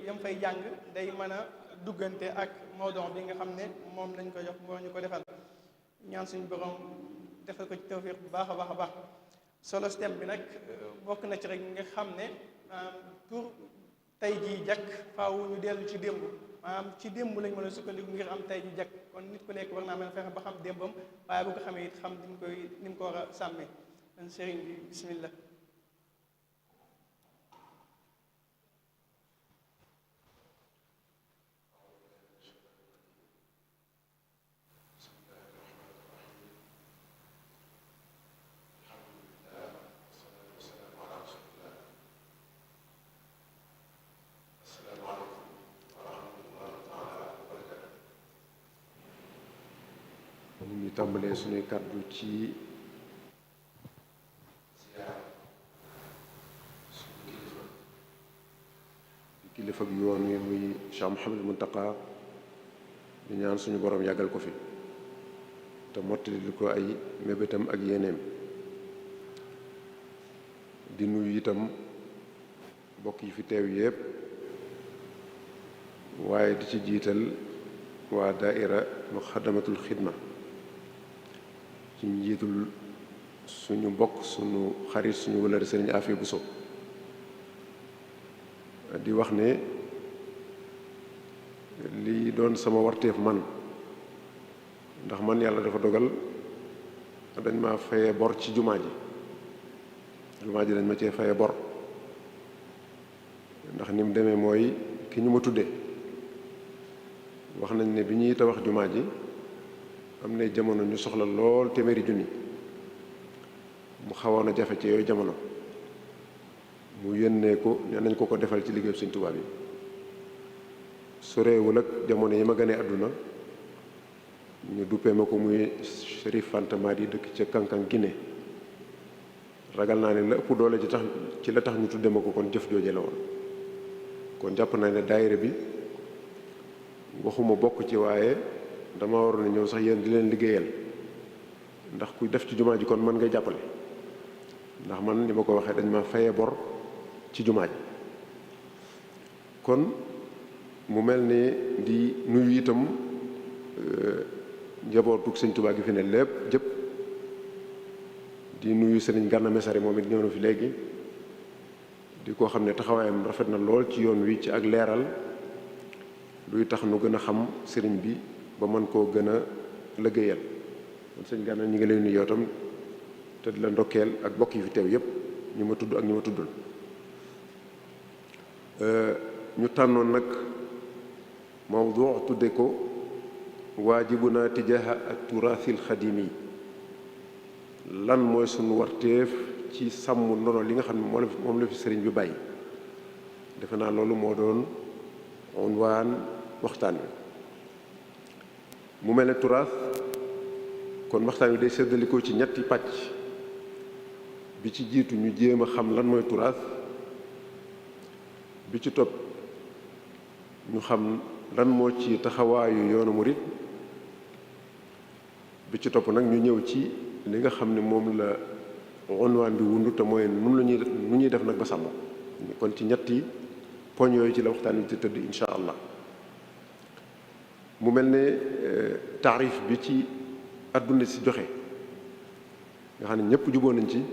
yam fay jàng day mën a duggante ak mawdon bi nga xam ne moom lañ ko jox moo ñu ko defal ñaan suñu borom defal ko ci tawfiq bu baax a baax a baax solo thème bi nag bokk na ci rek nga xam ne pour tey jii jakk faaw ñu dellu ci démb maanaam ci démb lañ mën a sukkandiku ngir am tey ji jakk kon nit ku nekk war naa mën a fexe ba xam démbam waaye bu ko xamee it xam ni mu ko war a sàmmee kon sëriñ bi bismillah. ñu tàmbalee suñuy kàddu ci kilifa gi yoon wi muy Cheikh Mouhamadul Muntaqa di ñaan suñu borom yàggal ko fi te mottali ko ay mébétam ak yéeneem di nuyu itam mbokk yi fi teew yépp waaye di ci jiital waa daaira muxaddamatul xidma ci njiitul suñu mbokk suñu xarit suñu wëlëre sëriñ Afia Bousso di wax ne li doon sama warteef man ndax man yàlla dafa dogal dañ ma faye bor ci jumaa ji dañ ma cee faye bor ndax ni mu demee mooy ki ñu ma tudde wax nañ ne bi ñuy tabax jumaa ji am na jamono ñu soxla lool téeméeri junni mu xawoon a jafe ci yooyu jamono mu yónnee ko ne nañ ko defal ci liggéeyu Sëñ Tuubaa bi soreewul ak jamono yi ma gënee àdduna ñu duppee ma ko muy Chérif Fanta Madi dëkk ca Kankan Guinée ragal naa ne la ëpp doole ci la tax ñu tudde ma ko kon jëf jooje la woon kon jàpp naa ne daayira bi waxuma bokk ci waaye dama waroon a ñëw sax yéen di leen liggéeyal ndax ku def ci jumaa ji kon man ngay jàppale ndax man ni ma ko waxee dañ ma faye bor ci jumaa ji kon mu mel ne di nuyu itam njabootug Sëñ Tuubaa gi fi ne lépp jëpp di nuyu Sëriñ Gana Messere moom it ñëw na fi léegi di ko xam ne taxawaayam rafet na lool ci yoon wi ci ak leeral luy tax nu gën a xam sëriñ bi ba mën koo gën a liggéeyal kon sëñ Gana ñi ngi lay nuyu yow tam te di la ndokkeel ak bokk yi fi teew yépp ñu ma tudd ak ñu ma tuddul ñu tànnoon nag mawdu tudde ko waajibuna tijaha ak turaasil xadimi lan mooy sunu warteef ci sàmm ndono li nga xam ne moom la fi sëriñ bi bàyyi defe naa loolu moo doon unwaan waxtaan wi mu mel ne turaas kon waxtaan wi day séddalikoo ci ñetti pàcc bi ci jiitu ñu jéem a xam lan mooy turaas bi ci topp ñu xam lan moo ci taxawaayu yoonu murit bi ci topp nag ñu ñëw ci li nga xam ne moom la unwaan bi wundu te mooy nu ñuy def nag ba sàmm kon ci ñetti poñ yooyu ci la waxtaan wi ci tëdd insha allah mu mel ne taarif bi ci àdduna si joxe nga xam ne ñëpp juboo nañ ci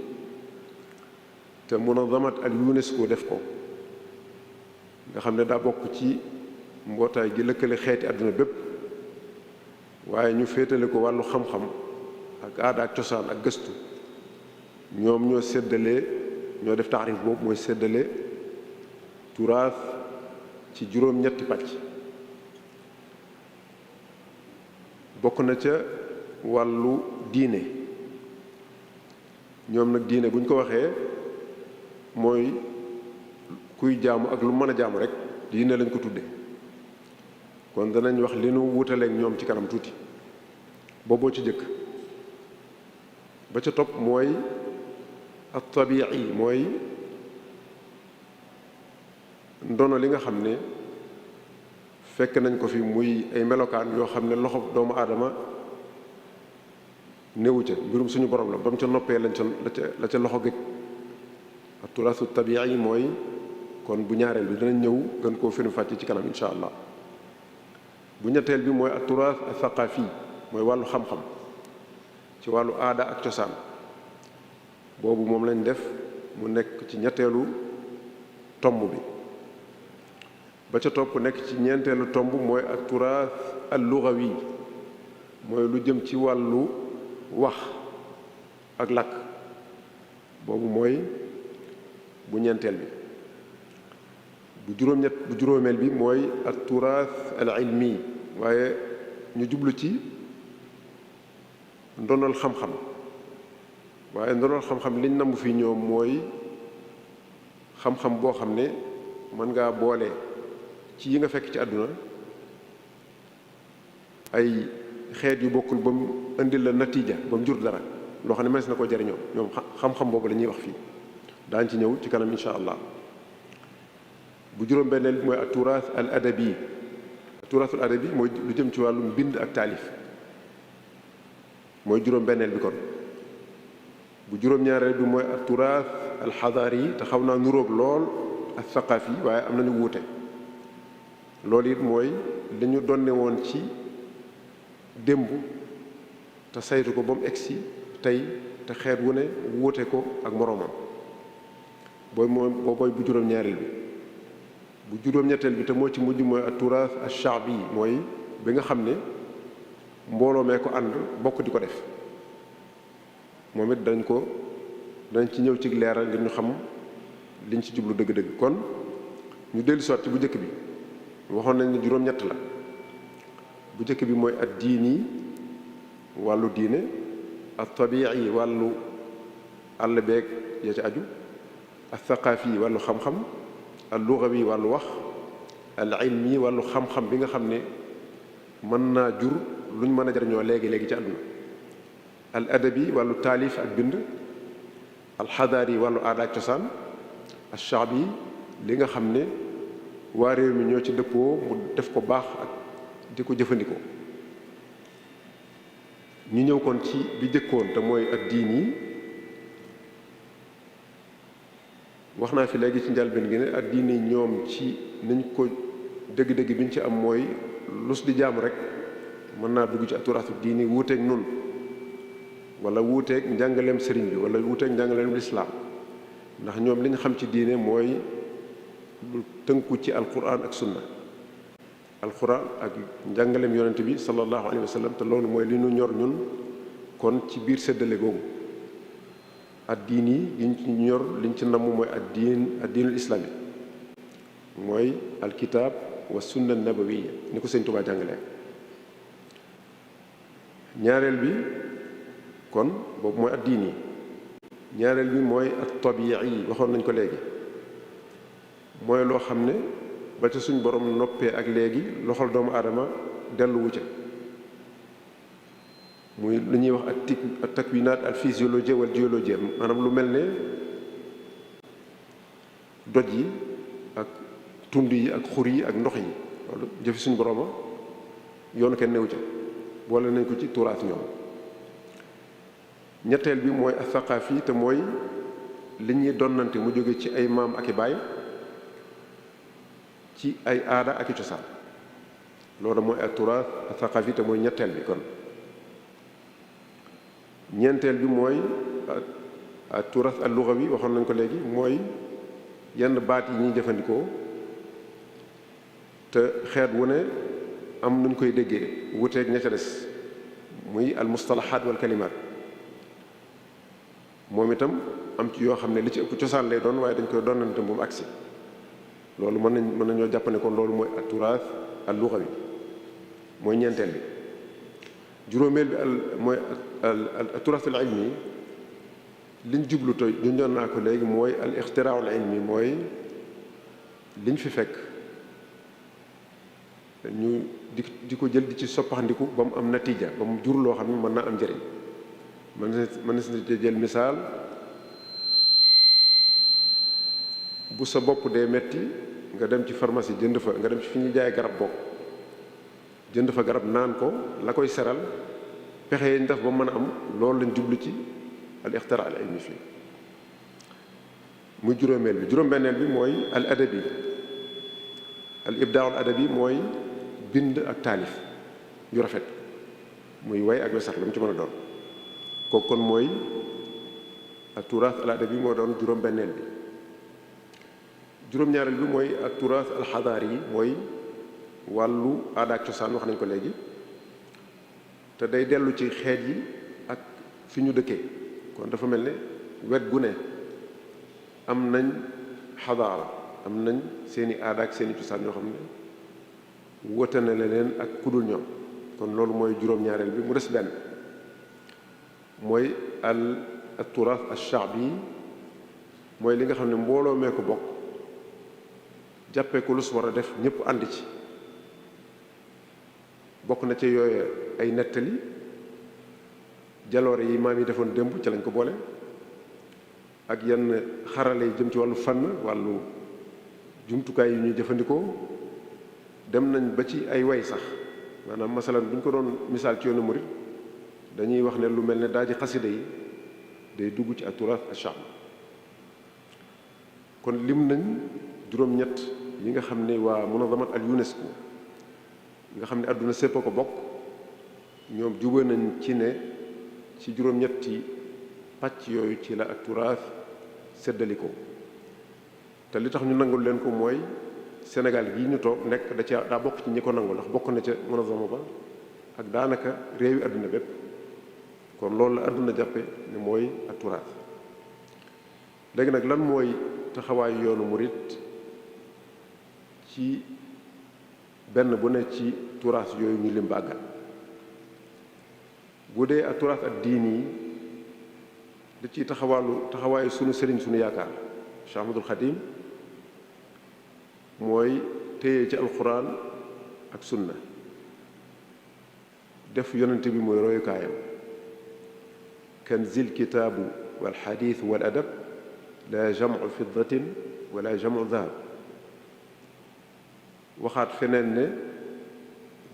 te munazamat al UNESCO def ko nga xam ne daa bokk ci mbootaay gi lëkkale xeeti àdduna bépp waaye ñu féetale ko wàllu xam-xam ak aada ak cosaan ak gëstu ñoom ñoo séddalee ñoo def taarif boobu mooy séddale turaas ci juróom-ñetti pàcc bokk na ca wàllu diine ñoom nag diine bu ñu ko waxee mooy kuy jaamu ak lu mën a jaamu rek diine lañ ko tudde kon danañ wax li nu wutaleek ñoom ci kanam tuuti booboo ci jëkk ba ca topp mooy at tabii mooy ndono li nga xam ne fekk nañ ko fi muy ay melokaan yoo xam ne loxo doomu aadama néewu ca mbirum suñu borom la ba mu ca noppee la ca loxo gëj ak turaasu tabii mooy kon bu ñaareel bi danañ ñëw gën koo firim fàcce ci kanam insha allah. bu ñetteel bi mooy at turaas al thaqafi mooy wàllu xam-xam ci wàllu aada ak cosaan boobu moom lañ def mu nekk ci ñetteelu tomb bi. ba ca topp nekk ci ñeenteelu tomb mooy at turaas al lugawi mooy lu jëm ci wàllu wax ak làkk boobu mooy bu ñeenteel bi. bu juróomeel bi mooy at turaas al ilmi waaye ñu jublu ci ndonol xam-xam waaye ndonol xam-xam liñ namm fii ñoom mooy xam-xam boo xam ne mën ngaa boole ci yi nga fekk ci àdduna ay xeet yu bokkul ba mu indil la natiija ba mu jur dara loo xam ne mënees na ko jariñoo ñoom xam-xam boobu la ñuy wax fii daañ ci ñëw ci kanam insha allah. bu juróom benneel bi mooy at turaas al adabi turaasul adabi mooy lu jëm ci wàllum bind ak taalif mooy juróom benneel bi kon. bu juróom ñaareel bi mooy at turaas al xadaari yi te xaw naa nuróog lool ak saqaaf yi waaye am nañu wuute loolu it mooy li ñu donne woon ci démb te saytu ko ba mu egsi tey te xeet wu ne wuute ko ak moroomam booy bu juróom ñaareel bi. bu juróom-ñetteel bi te moo ci mujj mooy at turaas al shaabi mooy bi nga xam ne mbooloo mee ko ànd bokk di ko def moom it dañ ci ñëw ci leeral ngir ñu xam liñ ci jublu dëgg-dëgg. kon ñu dellu soit ci bu njëkk bi waxoon nañ ne juróom-ñett la bu njëkk bi mooy ad diini wàllu diine at tabi'i wàllu àll beeg ya ci aju al thaqaafi wàllu xam-xam al lugawi wàllu wax al ilmi wàllu xam-xam bi nga xam ne mën naa jur luñ mën a jariñoo léegi ci àdduna al adabi wàllu taalif ak bind al xadaari wàllu aada ak cosaan al shaabi li nga xam ne waa réew mi ñoo ci dëppoo mu def ko baax ak di ko jëfandikoo. ñu ñëw kon ci bi jëkkoon te mooy ad diin yi wax naa fi léegi ci njalbeen gi ne ak diine ñoom ci niñ ko dëgg-dëgg bi ñu ci am mooy lus di jaam rek mën naa dugg ci aturaasu diini wuuteeg nun wala wuuteeg njàngaleem sëriñ bi wala wuuteeg njàngaleem lislaam ndax ñoom li ñu xam ci diine mooy lu tënku ci alquran ak sunna alquran ak njàngaleem yonent bi sallallahu alayhi wa sallam te loolu mooy li ñu ñor ñun kon ci biir séddale googu addiin yi liñ ci ñor liñ ci namm mooy addiinul islami mooy alkitab wa sunna nabawiya ni ko sëñ Tuubaa jàngalee. ñaareel bi kon boobu mooy addiin yi ñaareel bi mooy at tabii yi waxoon nañ ko léegi mooy loo xam ne ba ca suñ borom noppee ak léegi loxol doomu aadama delluwu ca muy lu ñuy wax ak takwinaat al physiologie wal géologie maanaam lu mel ne doj yi ak tund yi ak xur yi ak ndox yi loolu jëfi suñ boroma yoonu kenn newu ca boole nañ ko ci turaas ñoom. ñetteel bi mooy athaqaafi te mooy li ñuy donnante mu jóge ci ay maam ak i baay ci ay aada ak i cosaan loolu mooy ak turaas athaqaafi te mooy ñetteel bi kon. ñeenteel bi mooy ak turaas al lugawi waxoon nañ ko léegi mooy yenn baat yi ñuy jëfandikoo te xeet wu ne am nuñ koy déggee wuteeg ña ca des muy al mustalahaat wal kalimaat moom itam am ci yoo xam ne li ci ëpp cosaan lay doon waaye dañ koy doonante bu mu agsi loolu mën nañoo jàpp ne kon loolu mooy at turaas al lugawi mooy ñeenteel bi. juróomeel bi mooy al turaas al ilmi liñ jublu te junjoon naa ko léegi mooy al ixtiraa al ilmi mooy liñ fi fekk ñu di ko jël di ci soppaxndiku ba mu am natiija ba mu jur loo xam ne mën naa am njëriñ mën na si jël misaal bu sa bopp dee metti nga dem ci pharmacie jënd fa nga dem ci fi ñuy jaay garab bokk jënd fa garab naan ko la koy seral pexe yi ñu def ba mën a am loolu lañ jublu ci al ixtira al ilmi fii muy juróomeel bi. juróom-benneel bi mooy al adabi. al ibdaa al adabi mooy bind ak taalif yu rafet, muy way ak wesar la mu ci mën a doon. kooku kon mooy ak turaas al adabi moo doon juróom-benneel bi. juróom-ñaareel bi mooy ak turaas al xadaari yi, mooy wàllu aada ak cosaan, wax nañ ko léegi, te day dellu ci xeet yi ak fi ñu dëkkee. kon dafa mel ne wet gu ne am nañ xadaara, am nañ seeni aada ak seeni cosaan yoo xam ne wote na leen ak kudul ñoom. kon loolu mooy juróom-ñaareel bi. mu des benn, mooy al turaas al shaabi yi, mooy li nga xam ne mbooloo mee ko bokk, jàppee ko lu su war a def ñëpp ànd ci. bokk na ci yooyu ay nettali jaloore yi maam yi defoon démb ci lañ ko boole, ak yenn xarale yi jëm ci wàllu fànn, wàllu jumtukaay yi ñuy jëfandikoo. dem nañ ba ci ay way sax, maanaam masalan bu ñu ko doon misaal ci yoonu murit dañuy wax ne lu mel ne daa ji xasida yi day dugg ci aturaas ashab. kon lim nañ juróom-ñett yi nga xam ne waa munazamat al UNESCO nga xam ne àdduna sépp a ko bokk, ñoom jubóo nañ ci ne ci juróom-ñetti pàcc yooyu ci la ak turaas séddaliko. te li tax ñu nangul leen ko mooy Sénégal gii ñu toog nekk daa bokk ci ñi ko nangu, ndax bokk na ca munazama ba ak daanaka réewi àdduna bépp. kon loolu la àdduna jàppe ne mooy ak turaas. léegi nag lan mooy taxawaayu yoonu murit ci benn bu ne ci turaas yooyu ñu lim bàggal? bu dee ak turaas ak diini yi da ciy taxawaayu sunu sëriñ sunu yaakaar Cheikh Ahmadul Xadim, mooy téye ci alquran ak sunna, def yonente bi mooy royukaayam. kanzil kitaabu wal xadiis wal adab la jamcu fiddatin wala jamcu dahab. waxaat feneen ne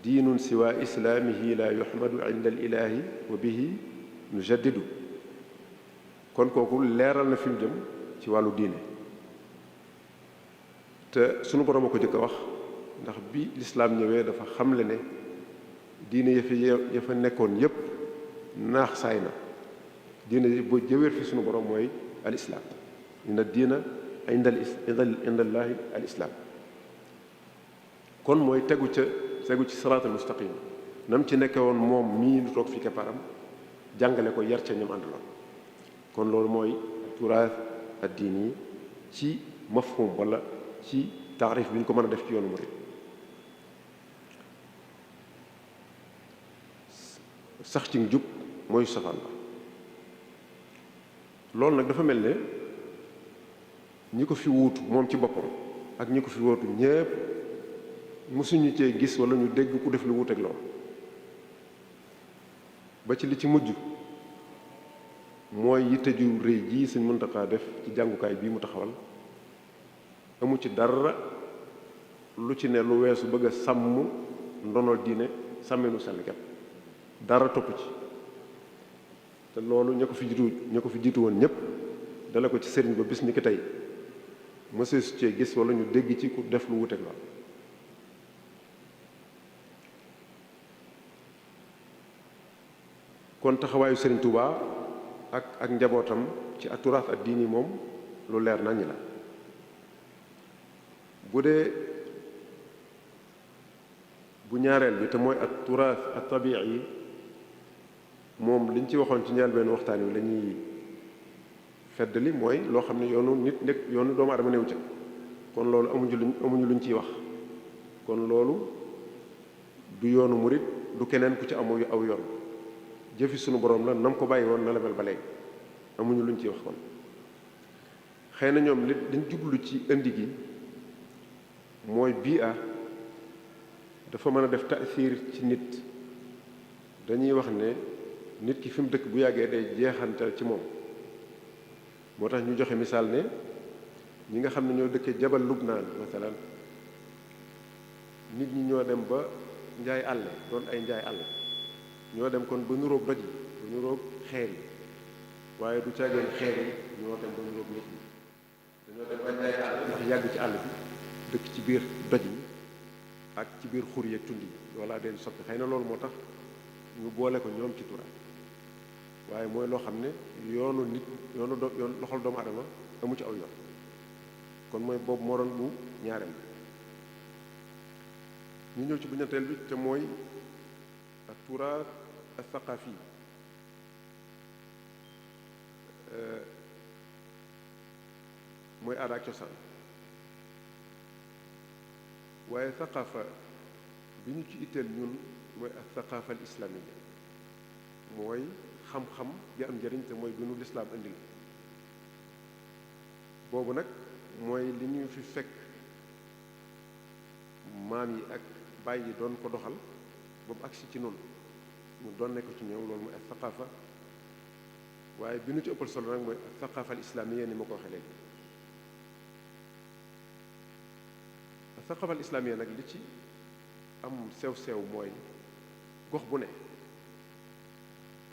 diinun siwa islaamihi la yuxmadu inda al ilahi wa bihi nujaddidu. kon kooku leeral na fi mu jëm ci wàllu diine, te sunu borom a ko jëkk a wax, ndax bi lislaam ñëwee dafa xamle ne diine ya fa nekkoon yépp naax saay na. diine boo jëwéer fi sunu borom mooy al islaam. inna diina indallaahi al islaam. kon mooy tegu ci siraatal mustaqim nam ci nekke woon moom mii lu toog fi keppaaram, jàngale ko yar ca ñoom àndaloon. kon loolu mooy turaas ad diini ci mafhum wala ci taarif bi ñu ko mën a def ci yoonu murid. sax ci njub mooy safaan la. loolu nag dafa mel ne ñi ko fi wuutu moom ci boppam ak ñi ko fi wuutu ñépp mësuñu cee gis wala ñu dégg ku def lu wuuteeg loolu. ba ci li ci mujj mooy yitte ju rëy ji Sëñ Muntaxa def ci jàngukaay bii mu taxawal, amu ci dara lu ci ne lu weesu bëgg a sàmm ndonol diine sàmmenu sell kat, dara topp ci. te loolu ña ko fi jiitu woon ñëpp dala ko ci sëriñ ba bis ni ki tey mësee su cee gis wala ñu dégg ci ku def lu wuteeg lool. kon taxawaayu sëriñ Touba ak njabootam ci aturaas ak diini moom lu leer naññ la. bu dee bu ñaareel bi te mooy aturaas at tabii yi, moom liñ ci waxoon ci njëlbéen waxtaan wi la ñuy feddali, mooy loo xam ne yoonu doomu aadama néew ca. kon loolu amuñu luñ ciy wax. kon loolu du yoonu murit, du keneen ku ci aw yoon. jëfi sunu borom la, nam ko bàyyi woon na la mel ba léegi, amuñu luñ ciy wax. kon xëy na ñoom liñ jublu ci indi gi mooy bii dafa mën a def taasiir ci nit. dañuy wax ne nit ki fi mu dëkk bu yàggee day jeexantal ci moom. moo tax ñu joxe misaal ne ñi nga xam ne ñoo dëkkee jabal Lubnaan masalan, nit ñi ñoo dem ba njaay àll doon ay njaay àll, ñoo dem kon ba nuróog doj yi, ba nuróog xeer yi, waaye du caageen xeer yi ñoo dem ba nuróog nit ñi. dañoo dem ba jaay àll ndax yàgg ci àll bi dëkk ci biir doj yi ak ci biir xur yeeg tund yi loolaa den soppi xëy na loolu moo tax ñu boole ko ñoom ci tura waaye mooy loo xam ne yoonu nit yoonu loxol doomu adama amu ci aw yoon kon mooy boobu moo doon bu ñaareel ñu ñëw ci bu ñetteel bi te mooy ak turaat ak thaqafi mooy aada ak cosaan waaye thaqafa bi ñu ci itteel ñun mooy ak thaqafa al islamiyya mooy xam-xam bi am njëriñ te mooy bi nu lislaam indil boobu nag mooy li ñu fi fekk maam yi ak bàyyi yi doon ko doxal ba mu agsi ci noonu ñu doon nekk ci ñoom loolu mooy ak thaqafa waaye bi nu ci ëppal solo nag mooy ak thaqafa al islamiyya ni ma ko waxee léegi ak thaqafa al islamiyya nag li ci am sew-sew mooy gox bu ne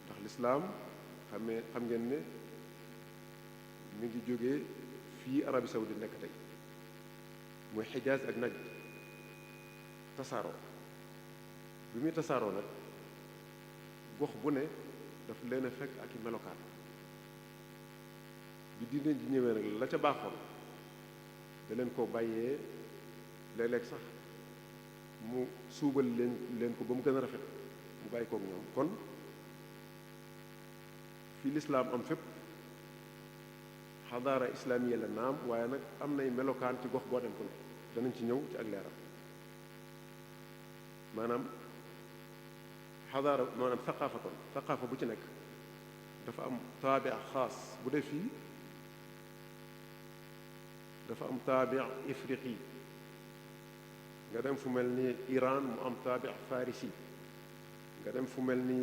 ndax lislaam xam ngeen ne mi ngi jógee fii Arabie Saoudite nekk tey mooy Xijaaz ak Najd tasaaroo bi muy tasaaroo nag gox bu ne daf leen a fekk ak i melokaan bi diine ji ñëwee nag la ca baaxoon da leen koo bàyyee léeg-léeg sax mu suubal leen ko ba mu gën a rafet mu bàyyi kook ñoom kon fii lislaam am fépp xadaara islaamiya la naam waaye nag am nay melokaan ci gox boo dem ko ne danañ ci ñëw ci ak leeram maanaam xadaara maanaam thaqaafa bu ci nekk dafa am taabi xaas bu dee fii dafa am taabi ifriqi nga dem fu mel ni Iran mu am taabi farisi nga dem fu mel ni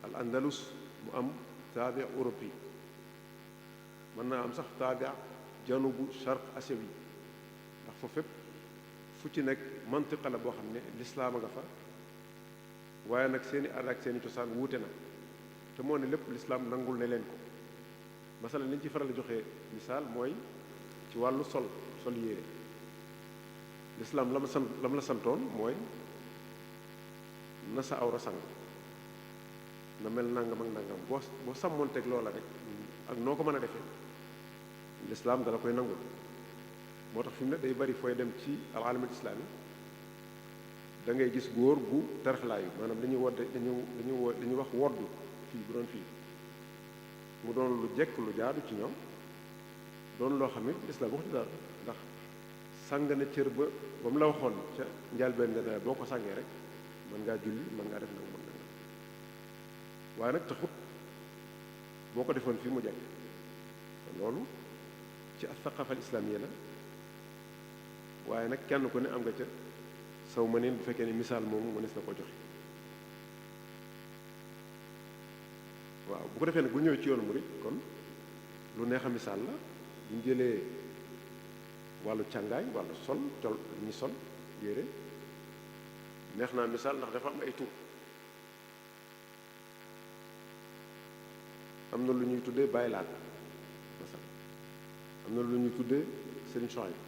al andalus mu am taabi europi mën naa am sax taabi janubu sharq asiawi ndax fa fépp fu ci nekk mantiqa la boo xam ne lislaam a nga fa waaye nag seeni aada ak seeni cosaan wuute na te moo ne lépp lislaam nangul ne leen ko masalan li ñu ci faral di joxe misaal mooy ci wàllu sol yére lislaam la ma la santoon mooy na sa awra sang na mel nangam ak nangam boo sàmmoonteeg loola rek ak noo ko mën a defee lislaam dala koy nangul moo tax fi mu ne day bari fooy dem ci al alamul islaami da ngay gis góor gu taraxlaayu maanaam dañuy wax woddu fii bu doon fii mu doon lu jekk lu jaadu ci ñoom doon loo xam ne lislaam wax ci dara ndax sàng na cër ba mu la waxoon ca njëlbéen nga boo ko sàngee rek mën ngaa julli mën ngaa def nag mën nga waaye nag taxut boo ko defoon fii mu jekk loolu ci athaqafa al islamiyya la waaye nag kenn ku ne am nga ca saw ma neen bu fekkee ne misaal moomu mënees na ko joxe waaw bu ko defee nag bu ñëwee ci yoonu murid kon lu neex a misaal la bu ñu jëlee wàllu càngaay wàllu sol col ñi sol yére neex naa misaal ndax dafa am ay tur am na lu ñuy tuddee baylaat masal am na lu ñuy tuddee sëriñ Souhaïbou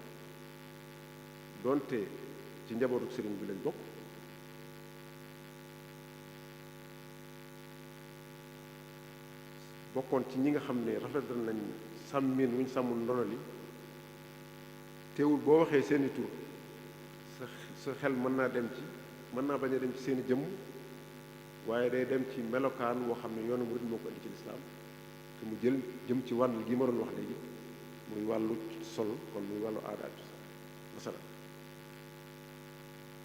doonte ci njabootu sëriñ bi lañ bokk bokkoon ci ñi nga xam ne rafetal nañ sàmmin wuñ sàmmul ndono li teewul boo waxee seeni tur sa xel mën naa bañ a dem ci seeni jëmm waaye day dem ci melokaan woo xam ne yoonu murid moo ko indi ci lislaam te mu jëm ci wàll gi ma doon wax léegi muy wàllu sol kon muy wàllu aada ak masala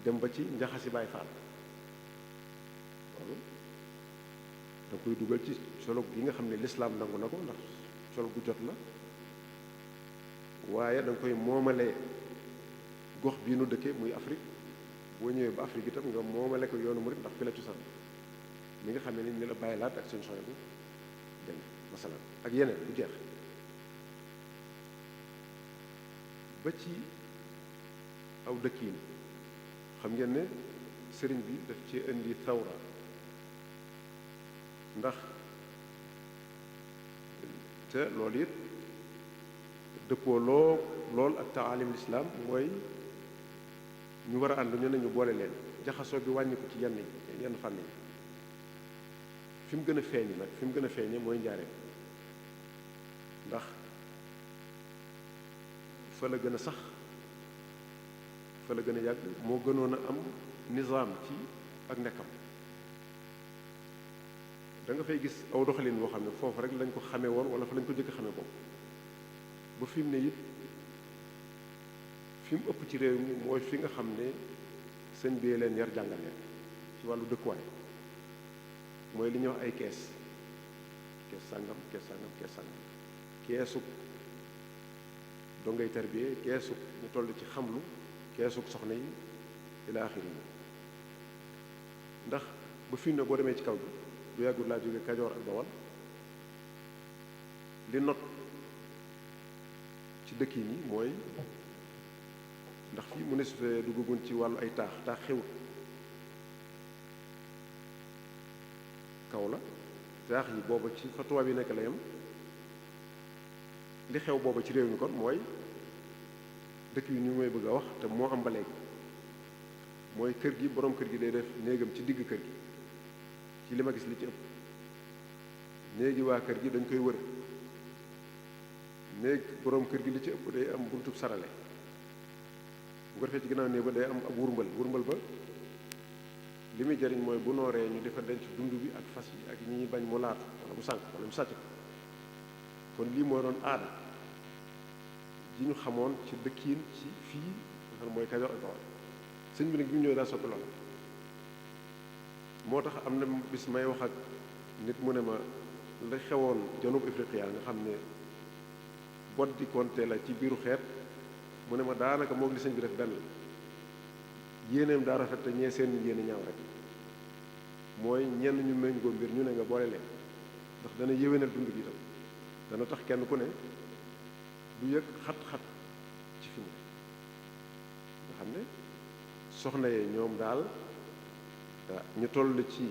dem ba ci njaxasi Baay Faal loolu da koy dugal ci solo gi nga xam ne lislaam nangu na ko ndax solo gu jot la waaye da nga koy moomale gox bii nu dëkkee muy Afrique boo ñëwee ba Afrique itam nga moomale ko yoonu murid ndax fi la cosaan mi nga xam ne ni la bàyyi laat ak seen soxna bi dem masalan ak yeneen bu jeex ba ci aw dëkkiin xam ngeen ne sëriñ bi daf ci indi thawra ndax te loolu it dëppoo lool ak taalim lislaam mooy ñu war a ànd ñu ne ñu boole leen jaxasoo bi wàññi ko ci yenn fànn yi fi mu gën a feeñi nag fi mu gën a feeñe mooy njaareem ndax fa la gën a sax fa la gën a yàgg moo gënoon a am nizaam ci ak nekkam da nga fay gis aw doxalin boo xam ne foofu rek lañ ko xamee woon wala fa lañ ko jëkk xamee boobu ba fi mu ne it fi mu ëpp ci réew mi mooy fi nga xam ne sëñ bi leen yar jàngal leen ci wàllu dëkkuwaay mooy li ñuy wax ay kees sàngam kees sàngam kees sàngam keesug dongay tarbiyee keesug ñu toll ci xamlu keesug soxna yi ila axiri yi ndax ba fi mu ne boo demee ci kaw bi bu yàggul laa jóge Kajoor ak Bawol li not ci dëkk yi mooy ndax fii mu ne su fee duggagun ci wàllu ay taax xewut kaw la taax yi booba ci fa tubaab yi nekk la yam li xew booba ci réew mi kon mooy dëkk yi ñu may bëgg a wax te moo am ba léegi mooy kër gi boroom kër gi day def néegam ci digg kër gi ci li ma gis li ci ëpp néegi waa kër gi dañ koy wër néeg boroom kër gi li ci ëpp day am buntub sarale bu ko defee ci ginnaaw néeg ba day am ab wurmbal ba li muy jariñ mooy bu nooree ñu defa denc dund bi ak fas yi ak ñi bañ mu laatu wala mu sànq wala mu sàcc ko kon lii moo doon aada ji ñu xamoon ci dëkkiin ci fii nga xam mooy Kajoor ak Bawol sëñ bi nag bi mu ñëwee daa soppi lool moo tax am na bis may wax ak nit mu ne ma la xewoon Janub Afriqiya nga xam ne bot di konte la ci biiru xeet mu ne ma daanaka moog li sëñ bi def benn yéeneem daa rafet te ñee seen yéene ñaaw rek mooy ñenn ñu méngoo mbir ñu ne nga boole leen ndax dana yéwénal dund gi itam dana tax kenn ku ne du yëg xat-xat ci fi mu ne nga xam ne soxna yee ñoom daal ñu toll ci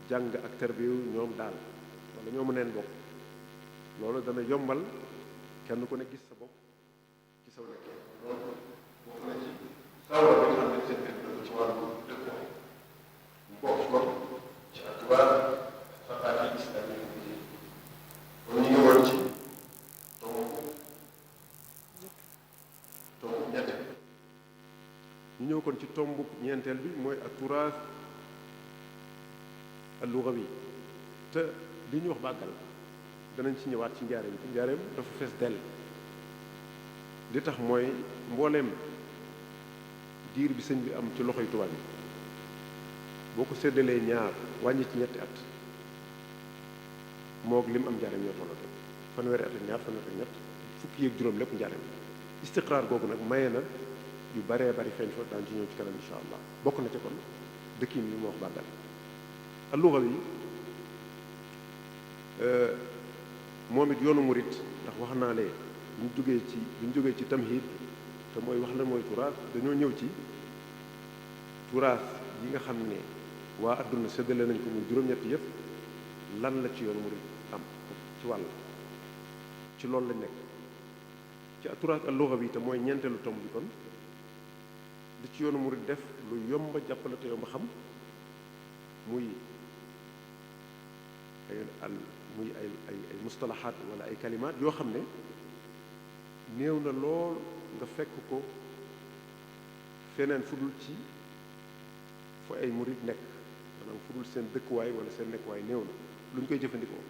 jàng ak tarbiyu ñoom daal wala ñoomu neen bokk loolu dana yombal kenn ku ne gis sa bopp ci saw nekkee loolu bokk na ci sawar bi nga xam ne seen benn ci wàllu dëkkuwaay mu bokk ci kon ci atuwaar faqaati islami yi kon ñu ngi woon ci tombu ñetteel ñu ñëw kon ci tombu ñeenteel bi mooy aturaas al-lughawi te li ñu wax bàggal danañ ci ñëwaat ci njaareem dafa fees dell li tax mooy mbooleem diir bi sëñ bi am ci loxoy tubaab yi boo ko séddalee ñaar wàññi ci ñetti at moog lim am njaareem ñoo tolloo fanweeri at ak ñaar fanweeri at ak ñett fukki yëg juróom lépp njaareem istiqraar googu nag maye na yu baree bari feeñ fa daan ci ñëw ci kanam insha allah bokk na ca kon dëkkin bi mu wax bàggal al-lughawi moom it yoonu murit ndax wax naa lee bu ñu jógee ci tamhid te mooy wax la mooy turaas dañoo ñëw ci turaas yi nga xam ne waa adduna séddale nañ ko muy juróom-ñett yëpp lan la ci yoonu murit am ci wàll ci loolu lañ nekk ci turaas al-lughawi te mooy ñeenteelu tomb bi kon li ci yoonu murit def lu yomba jàppale te yomba xam muy ay mustalahaat wala ay kalimaat yoo xam ne néew na lool nga fekk ko feneen fu dul ci fu ay murit nekk maanaam fu dul seen dëkkuwaay wala seen nekkuwaay néew na lu ñu koy jëfandikoo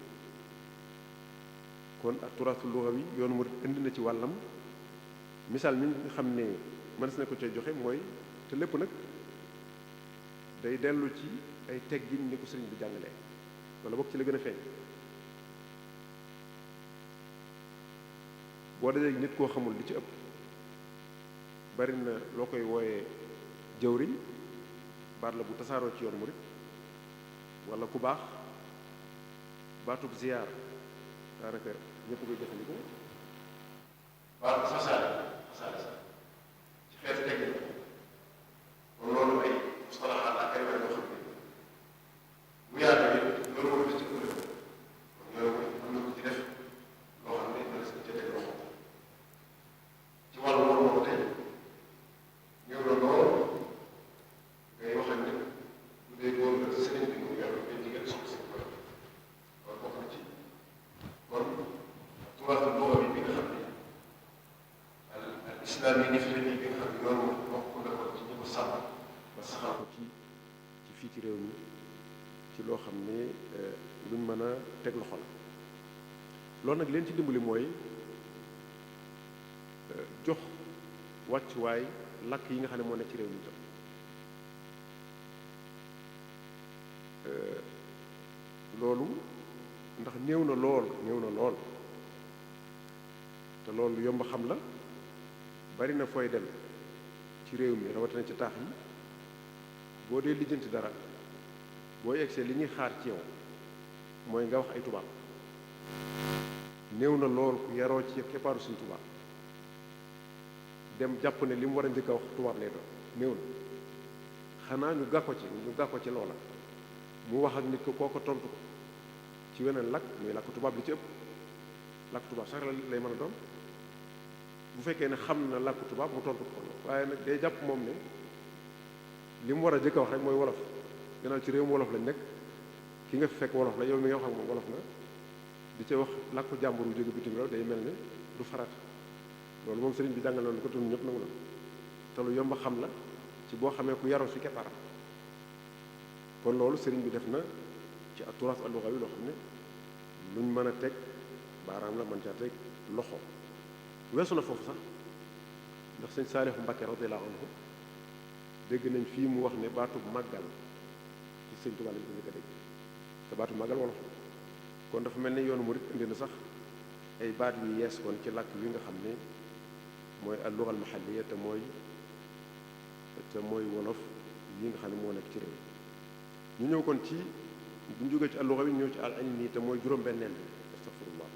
kon ak turaasul lugawi yoonu murit indi na ci wàllam misaal mi nga xam ne mënees na ko cay joxe mooy te lépp nag day dellu ci ay teggin ni ko sëriñ bi jàngalee wala bokk ci la gën a feeñ boo dajee nit koo xamul li ci ëpp bari na loo koy wooyee jëwriñ baat la bu tasaaroo ci yoon murit wala ku baax baatub ziyaar daanaka ñëpp koy jëfandikoo baatu fasaale sax ci xeetu teggin kon loolu ay mustalahaat ak ay yoo xam ne bu yaatu yi loolu moo ci ëpp kon yooyu am na ko ci def loo xam ne dana si ca teg loxo bi nga xam ne noonu bokk na ko ci ñi ko sàmm ba saxal ko ci fii ci réew mi ci loo xam ne luñ mën a teg loxo la loolu nag leen ci dimbali mooy jox wàccuwaay làkk yi nga xam ne moo nekk ci réew mi tam loolu ndax néew na lool te loolu yomb xam la bari na fooy dem ci réew mi rawatina ci taax yi boo dee lijjanti dara boo yegsee li ñuy xaar ci yow mooy nga wax ay tubaab néew na lool ku yaroo ci keppaaru suñu tubaab dem jàpp ne li mu war a njëkk a wax tubaab lay doon néew na xanaa ñu gàkko ci loola mu wax ak nit ko kooko tontu ko ci weneen làkk muy làkk tubaab li ci ëpp làkk tubaab sax lay mën a doon bu fekkee ne xam na làkk tubaab mu tontu ko waaye nag day jàpp moom ne li mu war a jëkk a wax rek mooy wolof gannaaw ci réew mu wolof lañ nekk ki nga fi fekk wolof la yow mi nga wax ak moom wolof la di ca wax làkku jàmbur bu jóge bitim réew day mel ne du farat loolu moom sëriñ bi jàngal na ko tun ñëpp nangu na te lu yomb xam la ci boo xamee ku yaroo ci keppaaram kon loolu sëriñ bi def na ci at-turaas al-lughawi loo xam ne luñ mën a teg baaraam la mën caa teg loxo weesu na foofu sax ndax sëñ Saalixu Mbàkke radiyallaahu anhu dégg nañ fii mu wax ne baatu màggal ci sëñ Tuubaa lañ ko njëkk a dégg te baatu màggal wolof kon dafa mel ni yoonu murit indi na sax ay baat yu yees kon ci làkk wi nga xam ne mooy al-lugha al-mahalliya te mooy wolof yi nga xam ne moo nekk ci réew ñu ñëw kon ci bu ñu jógee ci al-lugha bi ñëw ci al-ilmi te mooy juróom-benneel bi astaghfirullah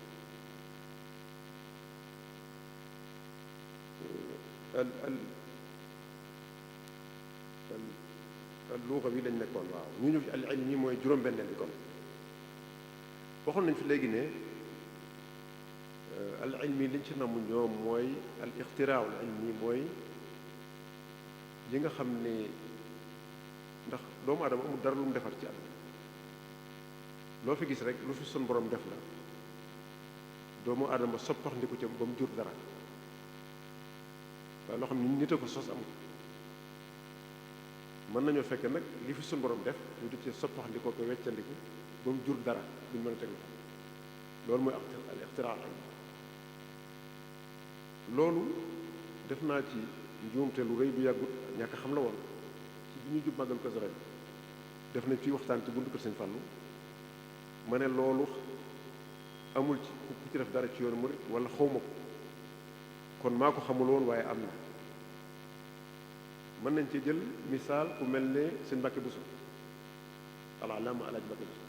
al-lugha bi lañ nekkoon waaw ñu ñëw ci al-ilmi mooy juróom-benneel bi kon waxoon nañ fi léegi ne al-ilmi liñ ci namu ñoom mooy al-ixtiraa al-ilmi mooy yi nga xam ne ndax doomu aadama amul dara lu mu defar ci àdduna loo fi gis rek lu fi sun borom def la doomu aadama soppax ndiku ca ba mu jur dara waaye loo xam ne nit a ko sos amul mën nañoo fekk nag li fi sun borom def ñu di ci soppax ndikoo ko weccandiku ba mu jur dara duñ mën a teg loolu mooy al ixtiraa loolu def naa ci njuumte lu rëy bu yàggut ñàkk xam la woon ci bi ñu jub màggal Kazu Rajab def nañ fii waxtaan ci buntu kër Sëñ Fallu ma ne loolu amul ci ku ci def dara ci yoonu murid wala xawma ko kon maa ko xamul woon waaye am na mën nañ ci jël misaal ku mel ne Sëñ Mbàkke Buso al-allaama Alaaji Mbàkke Buso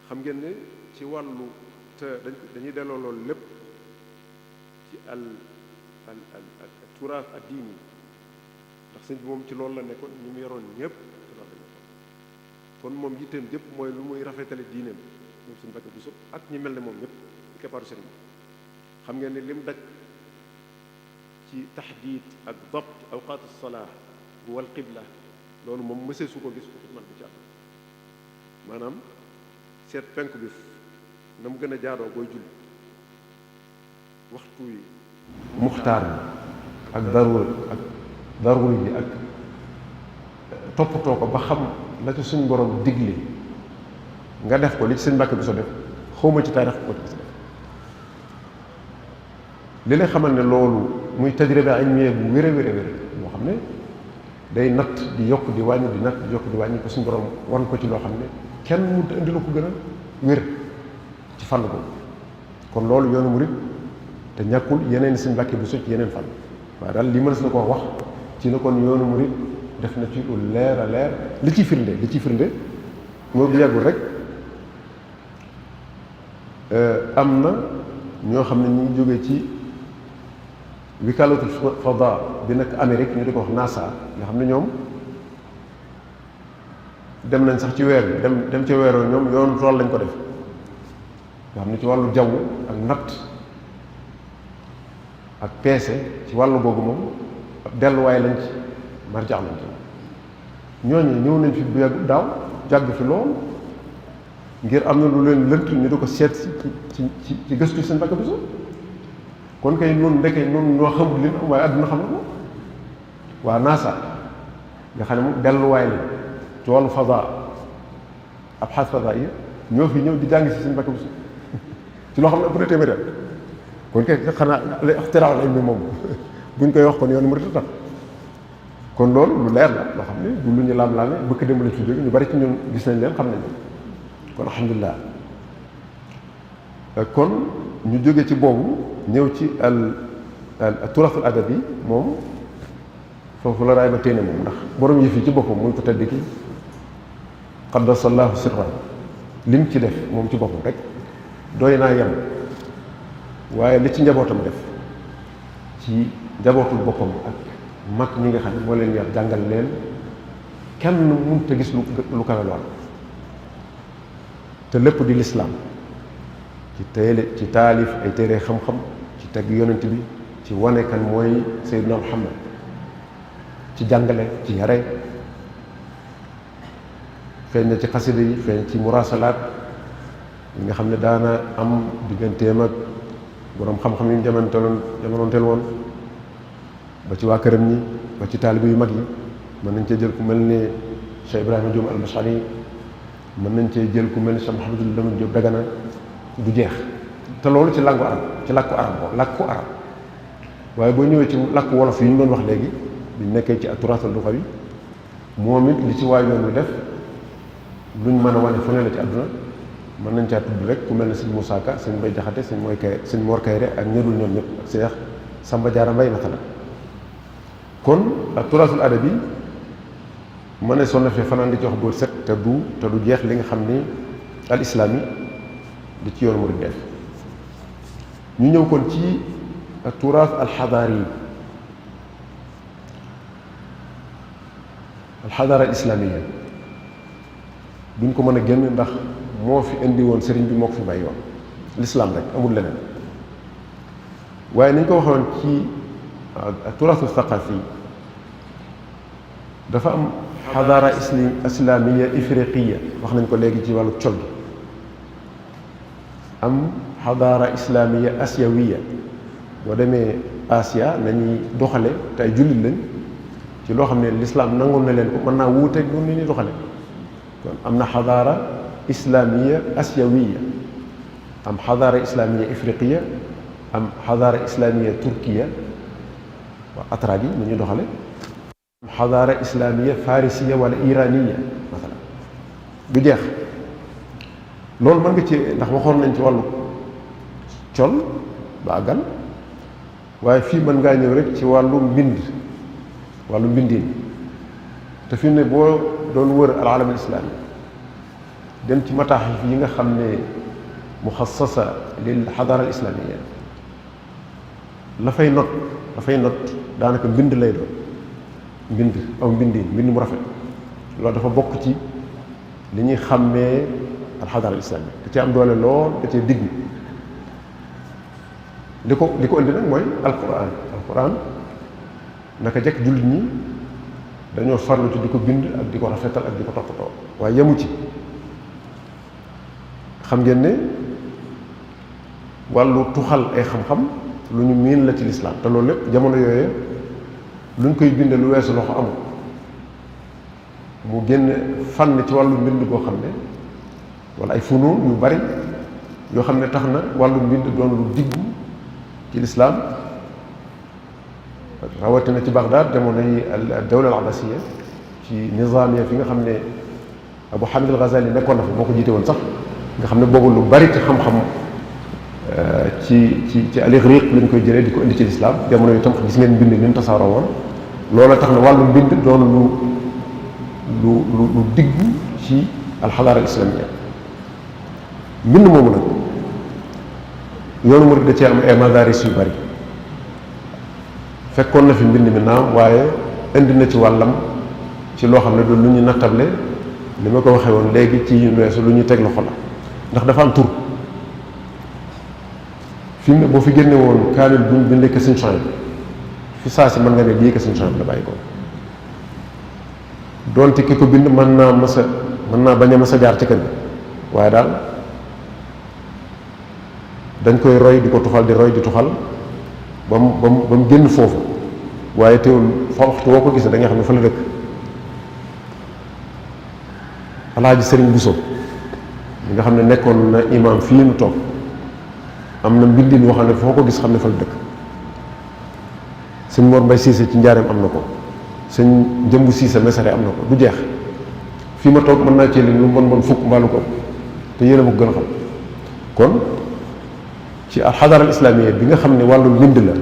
xam ngeen ne ci wàllu te dañuy delloo loolu lépp ci al turaas ad-diini ndax sëñ bi moom ci loolu la nekkoon ñi mu yoroon ñëpp ci loolu la nekkoon kon moom yitteem jëpp mooy lu muy rafetale diineem moom Sëñ Mbàkke Buso ak ñi mel ne moom ñëpp ci keppaaru sëriñ bi xam ngeen ne lim daj ci taxdiid ak dabt awqaat as-salaa wal qibla loolu moom mësee su ko gis ko man bu ci àll maanaam seet penk bi na mu gën a jaadoo booy julli waxtu yi muxtaar bi ak daruri bi ak toppatoo ko ba xam la ci suñ borom digle nga def ko li ci Sëñ Mbàkke Buso def xawma ci taarix ko def li lay xamal ne loolu muy tajriba ilmiya bu wér moo xam ne day natt di yokk di wàññi di natt di yokk di wàññi ko suñ borom wan ko ci loo xam ne kenn mu indi la ko gën a wér ci fànn boobu kon loolu yoonu murid te ñàkkul yeneen Sëñ Mbàkke Buso ci yeneen fànn waaye daal li mënees na koo wax ci ne kon yoonu murid def na ci lu leer a leer li ci firnde mooy bu yàggul rek am na ñoo xam ne ñu ngi jógee ci wikalatul fada bi nekk Amérique ñu di ko wax NASA nga xam ne ñoom dem nañ sax ci weer bi dem ca weeroo ñoom yoonu tool lañ ko def nga xam ne ci wàllu jaww ak natt ak peese ci wàllu googu moom ab delluwaay lañ ci marjaax lañ ci ñooñu ñëw nañ fi bu yàgg daaw jàgg fi lool ngir am na lu leen lënt ñu di ko seet ci gëstu Sëñ Mbàkke Buso kon kay noonu ndeke noonu ñoo xamul li am waaye adduna xam na ko. waa NASA nga xam ne moom delluwaay la ci wàllu fada abxaas fada yi ñoo fi ñëw di jàng si suñu bakk bi ci loo xam ne ëpp na téeméer kon kay xanaa ixtiraaw lañ mi moom buñ koy wax kon yoon mu tax kon loolu lu leer la loo xam ne du lu ñu laam-laame bëkk démb la ci jóge ñu bari ci ñun gis nañ leen xam nañ kon alhamdulilah. kon ñu jóge ci boobu ñëw ci al turathul adabi moom foofu la raay ba téene moom ndax borom yi fii ci boppam muy ko tedd ki qaddasallahu sirra lim ci def moom ci boppam rek doy naa yem waaye li ci njabootam def ci njabootul boppam ak mag ñi nga xam ne moo leen yar jàngal leen kenn mënut a gis lu kawe lool te lépp di lislaam ci taalif ay téere xam-xam ci tagg yonent bi ci wane kan mooy Seydina Muhammad ci jàngale ci yare feeñ na ci xasida yi feeñ ci murasalaat yi nga xam ne daana am digganteem ak boroom xam-xam yi mu jamonoonteel woon ba ci waa këram ñi ba ci taalibe yu mag yi mën nañ cee jël ku mel ni Cheikh Ibrahima Diop al-Mashari mën nañ cee jël ku mel ni Cheikh Mouhamadou Lamine Diop Dagana du jeex te loolu ci làkku arab waaye boo ñëwee ci làkku wolof yi ñu doon wax léegi biñ nekkee ci at-turaathul lugawi moom it li ci waay yoon wi def luñ mën a wane fu ne la ci àdduna mën nañ caa tudd rek ku mel ne sëñ Moussa Ka sëñ Mbay Jaxate sëñ Mor Kayre ak ñëdul ñoom ñëpp ak Seex Samba Jaara Mbay matala kon at-turaathul adabi ma ne soo na fee fanaan di ci wax boo set te du jeex li nga xam ni al islaami di ci yoonu murid def ñu ñëw kon ci turaas alxadaari alxadaara al islaamiya duñ ko mën a génn ndax moo fi indi woon sëriñ bi moo ko fi bàyyi woon lislaam rek amul leneen waaye nañ ko waxoon ci turaasu thaqafi dafa am xadaara islaamiya ifriqiya wax nañ ko léegi ci wàllu col gi am xadaara islaamiya asiyawiya boo demee Asia nañuy doxale te ay jullit lañ ci loo xam ne lislaam nangoon na leen ko mën naa wuuteeg noonu ni ñuy doxale kon am na xadaara islaamiya asiyawiya am xadaara islaamiya ifriqiya am xadaara islaamiya turkiya waa atraak yi ni ñuy doxale am xadaara islaamiya farisiya wala iraniya masala du jeex loolu mën nga ci ndax waxoon nañ ci wàllu col ba àggal waaye fii mën ngaa ñëw rek ci wàllu mbindin te fi ne boo doon wër al alam al islami dem ci mataaxif yi nga xam ne muxassasa lil xadaara al islamia la fay not daanaka mbind lay doon mbind mu rafet loolu dafa bokk ci li ñuy xàmmee alxadaara al islami da cee am doole lool da cee digg li ko indi nag mooy alquran naka jekk jullit ñi dañoo farlu ci di ko bind ak di ko rafetal ak di ko toppatoo waaye yemu ci xam ngeen ne wàllu tuxal ay xam-xam lu ñu miin la ci lislaam te loolu lépp jamono yooye lu ñu koy binde lu weesu loxo amul mu génn fànn ci wàllu mbind boo xam ne wala ay funuun yu bari yoo xam ne tax na wàllu mbind doon lu diggu ci lislaam rawatina ci Bagdad jamono yi dawla al abbasiya ci nizaamiya fi nga xam ne Abu Hamid al Ghazali nekkoon na fa moo ko jiite woon sax nga xam ne boobu lu bari ci xam-xam ci al-Ighriq lañ koy jëlee di ko indi ci lislaam jamono yi tam gis ngeen mbind ni mu tasaaroo woon loola tax na wàllu mbind doon lu diggu ci alxadaara al islamia mbind moomu nag yoonu murid da cee am ay madaris yu bari fekkoon na fi mbind mi naam waaye indi na ci wàllam ci loo xam ne du lu ñu nattable li ma ko waxee woon léegi ci yu weesu lu ñu teg loxo la ndax dafa am tur fi mu ne boo fi génne woon kaamil buñ bindee ko Sëñ Suhaybu fi saa si mën nga ne lii ko Sëñ Suhaybu la bàyyi ko doonte ki ko bind mën naa bañ a mës a jaar ci kër gi waaye daal dañ koy roy di ko tuxal di roy di tuxal ba mu génn foofu waaye teewul fa waxtu woo ko gisee da nga xam ne fa la dëkk. Alaaji Sëriñ Buso mi nga xam ne nekkoon na imaam fii nu toog am na mbindin woo xam ne foo ko gis xam ne fa la dëkk. sëñ Mor Mbay Siise ci njaareem am na ko, sëñ Jëmbu Siise Mesere am na ko, du jeex. fii ma toog mën naa cee lim lu bon fukk mbaalu ko te yéen a ma ko gën a xam. kon ci alxadara al islamiyya bi nga xam ne wàllu mbind la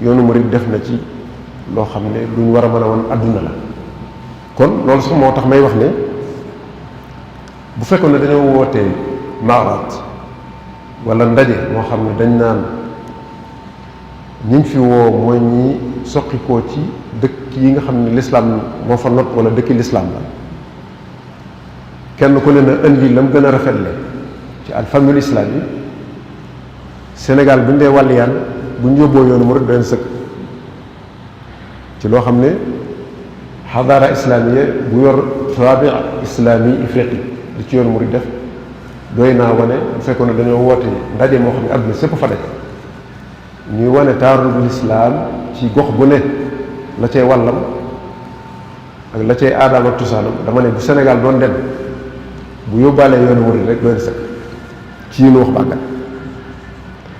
yoonu murid def na ci loo xam ne lu ñu war a mën a wan adduna la. kon loolu sax moo tax may wax ne bu fekkoon ne dañoo wootee maaraat wala ndaje moo xam ne dañ naan ñiñ fi woo mooy ñi soqikoo ci dëkk yi nga xam ne lislaam moo fa not wala dëkki lislaam la, kenn ku ne na indi la mu gën a rafetle ci alfamil islam yi. Sénégal bu ñu dee wàlliyaan bu ñu yóbboo yoonu murid doon sëkk ci loo xam ne xadaara islamiya bu yor rabi islami ifriqi di ci yoonu murid def doy naa wane. bu fekkoon ne dañoo woote ndaje moo xam ne àdduna sépp fa daj ñuy wane taarul lislaam ci gox bu ne la cay wàllam ak la cay aadaam ak cosaanam, dama ne bu Sénégal doon dem bu yóbbaalee yoonu murid rek doon sëkk ci yi nu wax bàggat.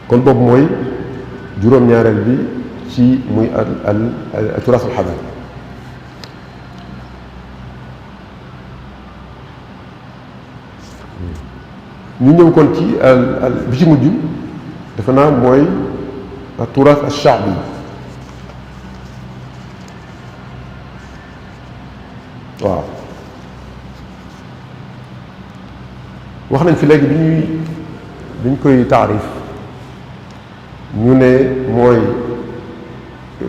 kon boobu mooy juróom-ñaareel bi ci muy al turaasul xadaari. ñu ñëw kon ci bi ci mujj defe naa mooy al turaas al shaabi. waaw wax nañ fi léegi bi ñu koy taarif ñu ne mooy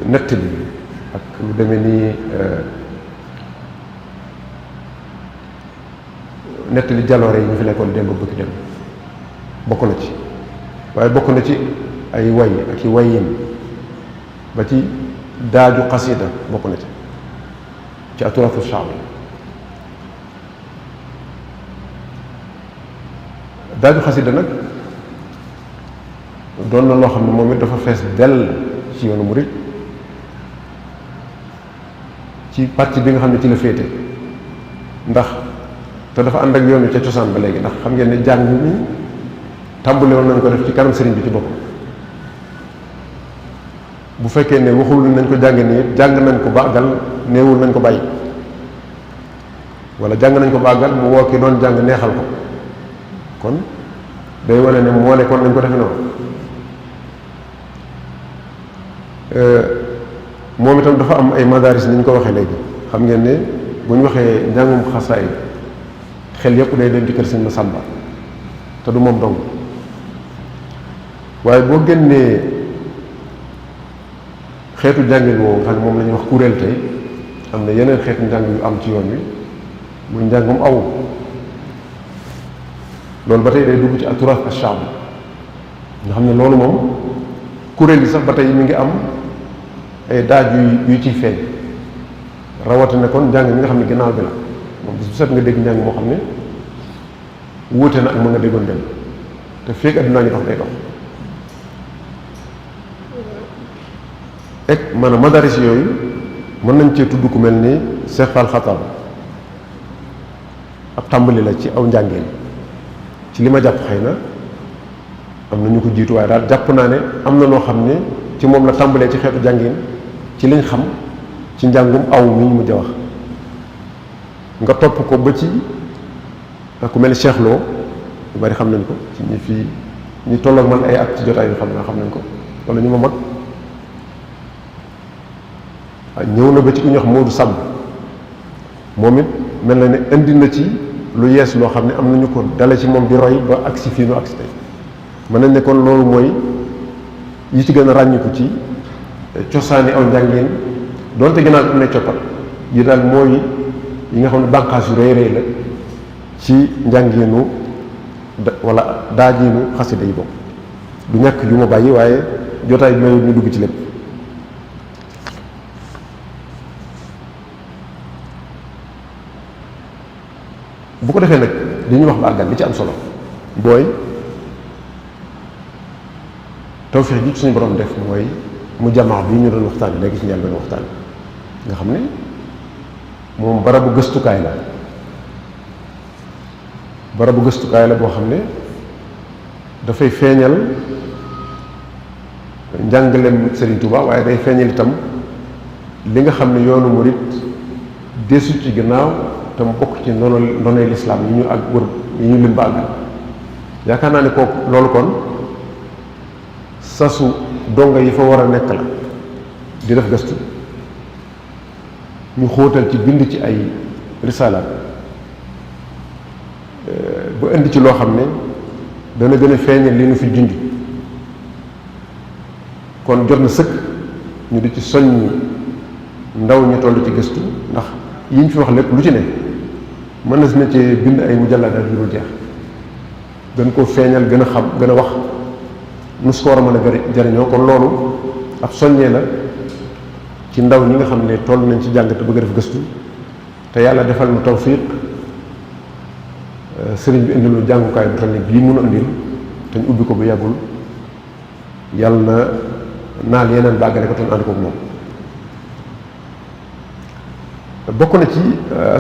nettali ak lu demee ni nettali jaloore yi ñu fi nekkoon démb bëgg dem bokk na ci, waaye bokk na ci ay way ak i wayin ba ci daaju xasida bokk na ci aturaasu shaabi. daaju xasida nag doon na loo xam ne moom it dafa fees dell ci yoonu murid ci pàcc bi nga xam ne ci la féete, ndax te dafa ànd ak yoonu ca cosaan ba léegi. ndax xam ngeen ne jàng mi tàmbale woon nañ ko def ci kanam sëriñ bi ci boppam. bu fekkee ne waxul nañ ko jàng nii jàng nañ ko bàggal, néewul nañ ko bàyyi, wala jàng nañ ko bàggal mu woo ki doon jàng neexal ko. kon day wane ne moo ne kon nañ ko defe noonu. moom itam dafa am ay madaris ni ñu ko waxee léegi. xam ngeen ne bu ñu waxee njàngum xasaay xel yépp day dem ci kër Sëñ Masamba te du moom dong, waaye boo génnee xeetu njàngin woowu nga xam ne moom la ñuy wax kuréel tey, am na yeneen xeetu njàng yu am ci yoon wi muy njàngum aw. loolu ba tey day dugg ci aturaas ash-shaabi nga xam ne loolu moom kuréel yi sax ba tey mi ngi am ay daaj yu ciy feeñ, rawatina kon njàng mi nga xam ne ginnaaw bi la moom bis bu set nga dégg njàng moo xam ne wuute na ak mën nga déggoon dem te feeg addunaa ngi dox day dox. ek maanaam madaris yooyu mën nañ cee tudd ku mel ni Cheikh Fall Xattaab ab tàmbali la ci aw njàngeen ci li ma jàpp. xëy na am na ñu ko jiitu waaye daal jàpp naa ne am na loo xam ne ci moom la tàmbalee ci xeetu jàngin ci liñ xam ci njàngum aw mi ñu mujj a wax. nga topp ko ba ci ku mel ni Cheikh Lo ñu bari xam nañ ko ci ñi fii ñi tolloog man ay at ci jotaay bi xam nañ ko wala ñu ma mag. ñëw na ba ci ku ñuy wax Modou Samb moom it mel na ne indi na ci lu yees loo xam ne am nañu ko dale ci moom di roy ba agsi fii nu agsi tey. mën nañ ne kon loolu mooy yi ci gën a ràññiku ci cosaani aw njàngeen donte ginnaaw am na coppat yi daal mooy yi nga xam ne bànqaas yu rëy rëy la ci njàngeenu wala daajiinu xasida yi bokk. du ñàkk yu ma bàyyi waaye jotaay bi mayut ñu dugg ci lépp. bu ko defee nag li ñuy wax ba àggal li ci am solo booy tawfiix ji suñu borom def mooy mu jamaa bi ñu doon waxtaan léegi ci njëlbéenu waxtaan nga xam ne moom barabu gëstukaay la boo xam ne dafay feeñal njàngaleem Serigne Touba waaye day feeñal itam li nga xam ne yoonu murit desu ci gannaaw te mu bokk ci ndonay lislaam yi ñu ak wër yi ñu lim ba àggal yaakaar naa ne kooku loolu kon sasu donga yi fa war a nekk la di def gëstu ñu xóotal ci bind ci ay risalaat ba indi ci loo xam ne dana gën a feeñal li nu fi junj kon jot na sëkk ñu di ci soññ ndaw ñu toll ci gëstu ndax yi ñu fi wax lépp lu ci ne mën na si na cee bind ay mujalladaat yu dul jeex gën koo feeñal gën a xam gën a wax nu su ko war a mën a jariñoo kon loolu ab soññee la ci ndaw ñi nga xam ne toll nañ ci jàng te bëgg a def gëstu te yàlla defal nu tawfiq sëriñ bi indi lu jàngukaay bu toll ni bii mun a indil te ñu ubbi ko bu yàggul yàlla na naal yeneen bàggale ko te ñu ànd ko moom bokk na ci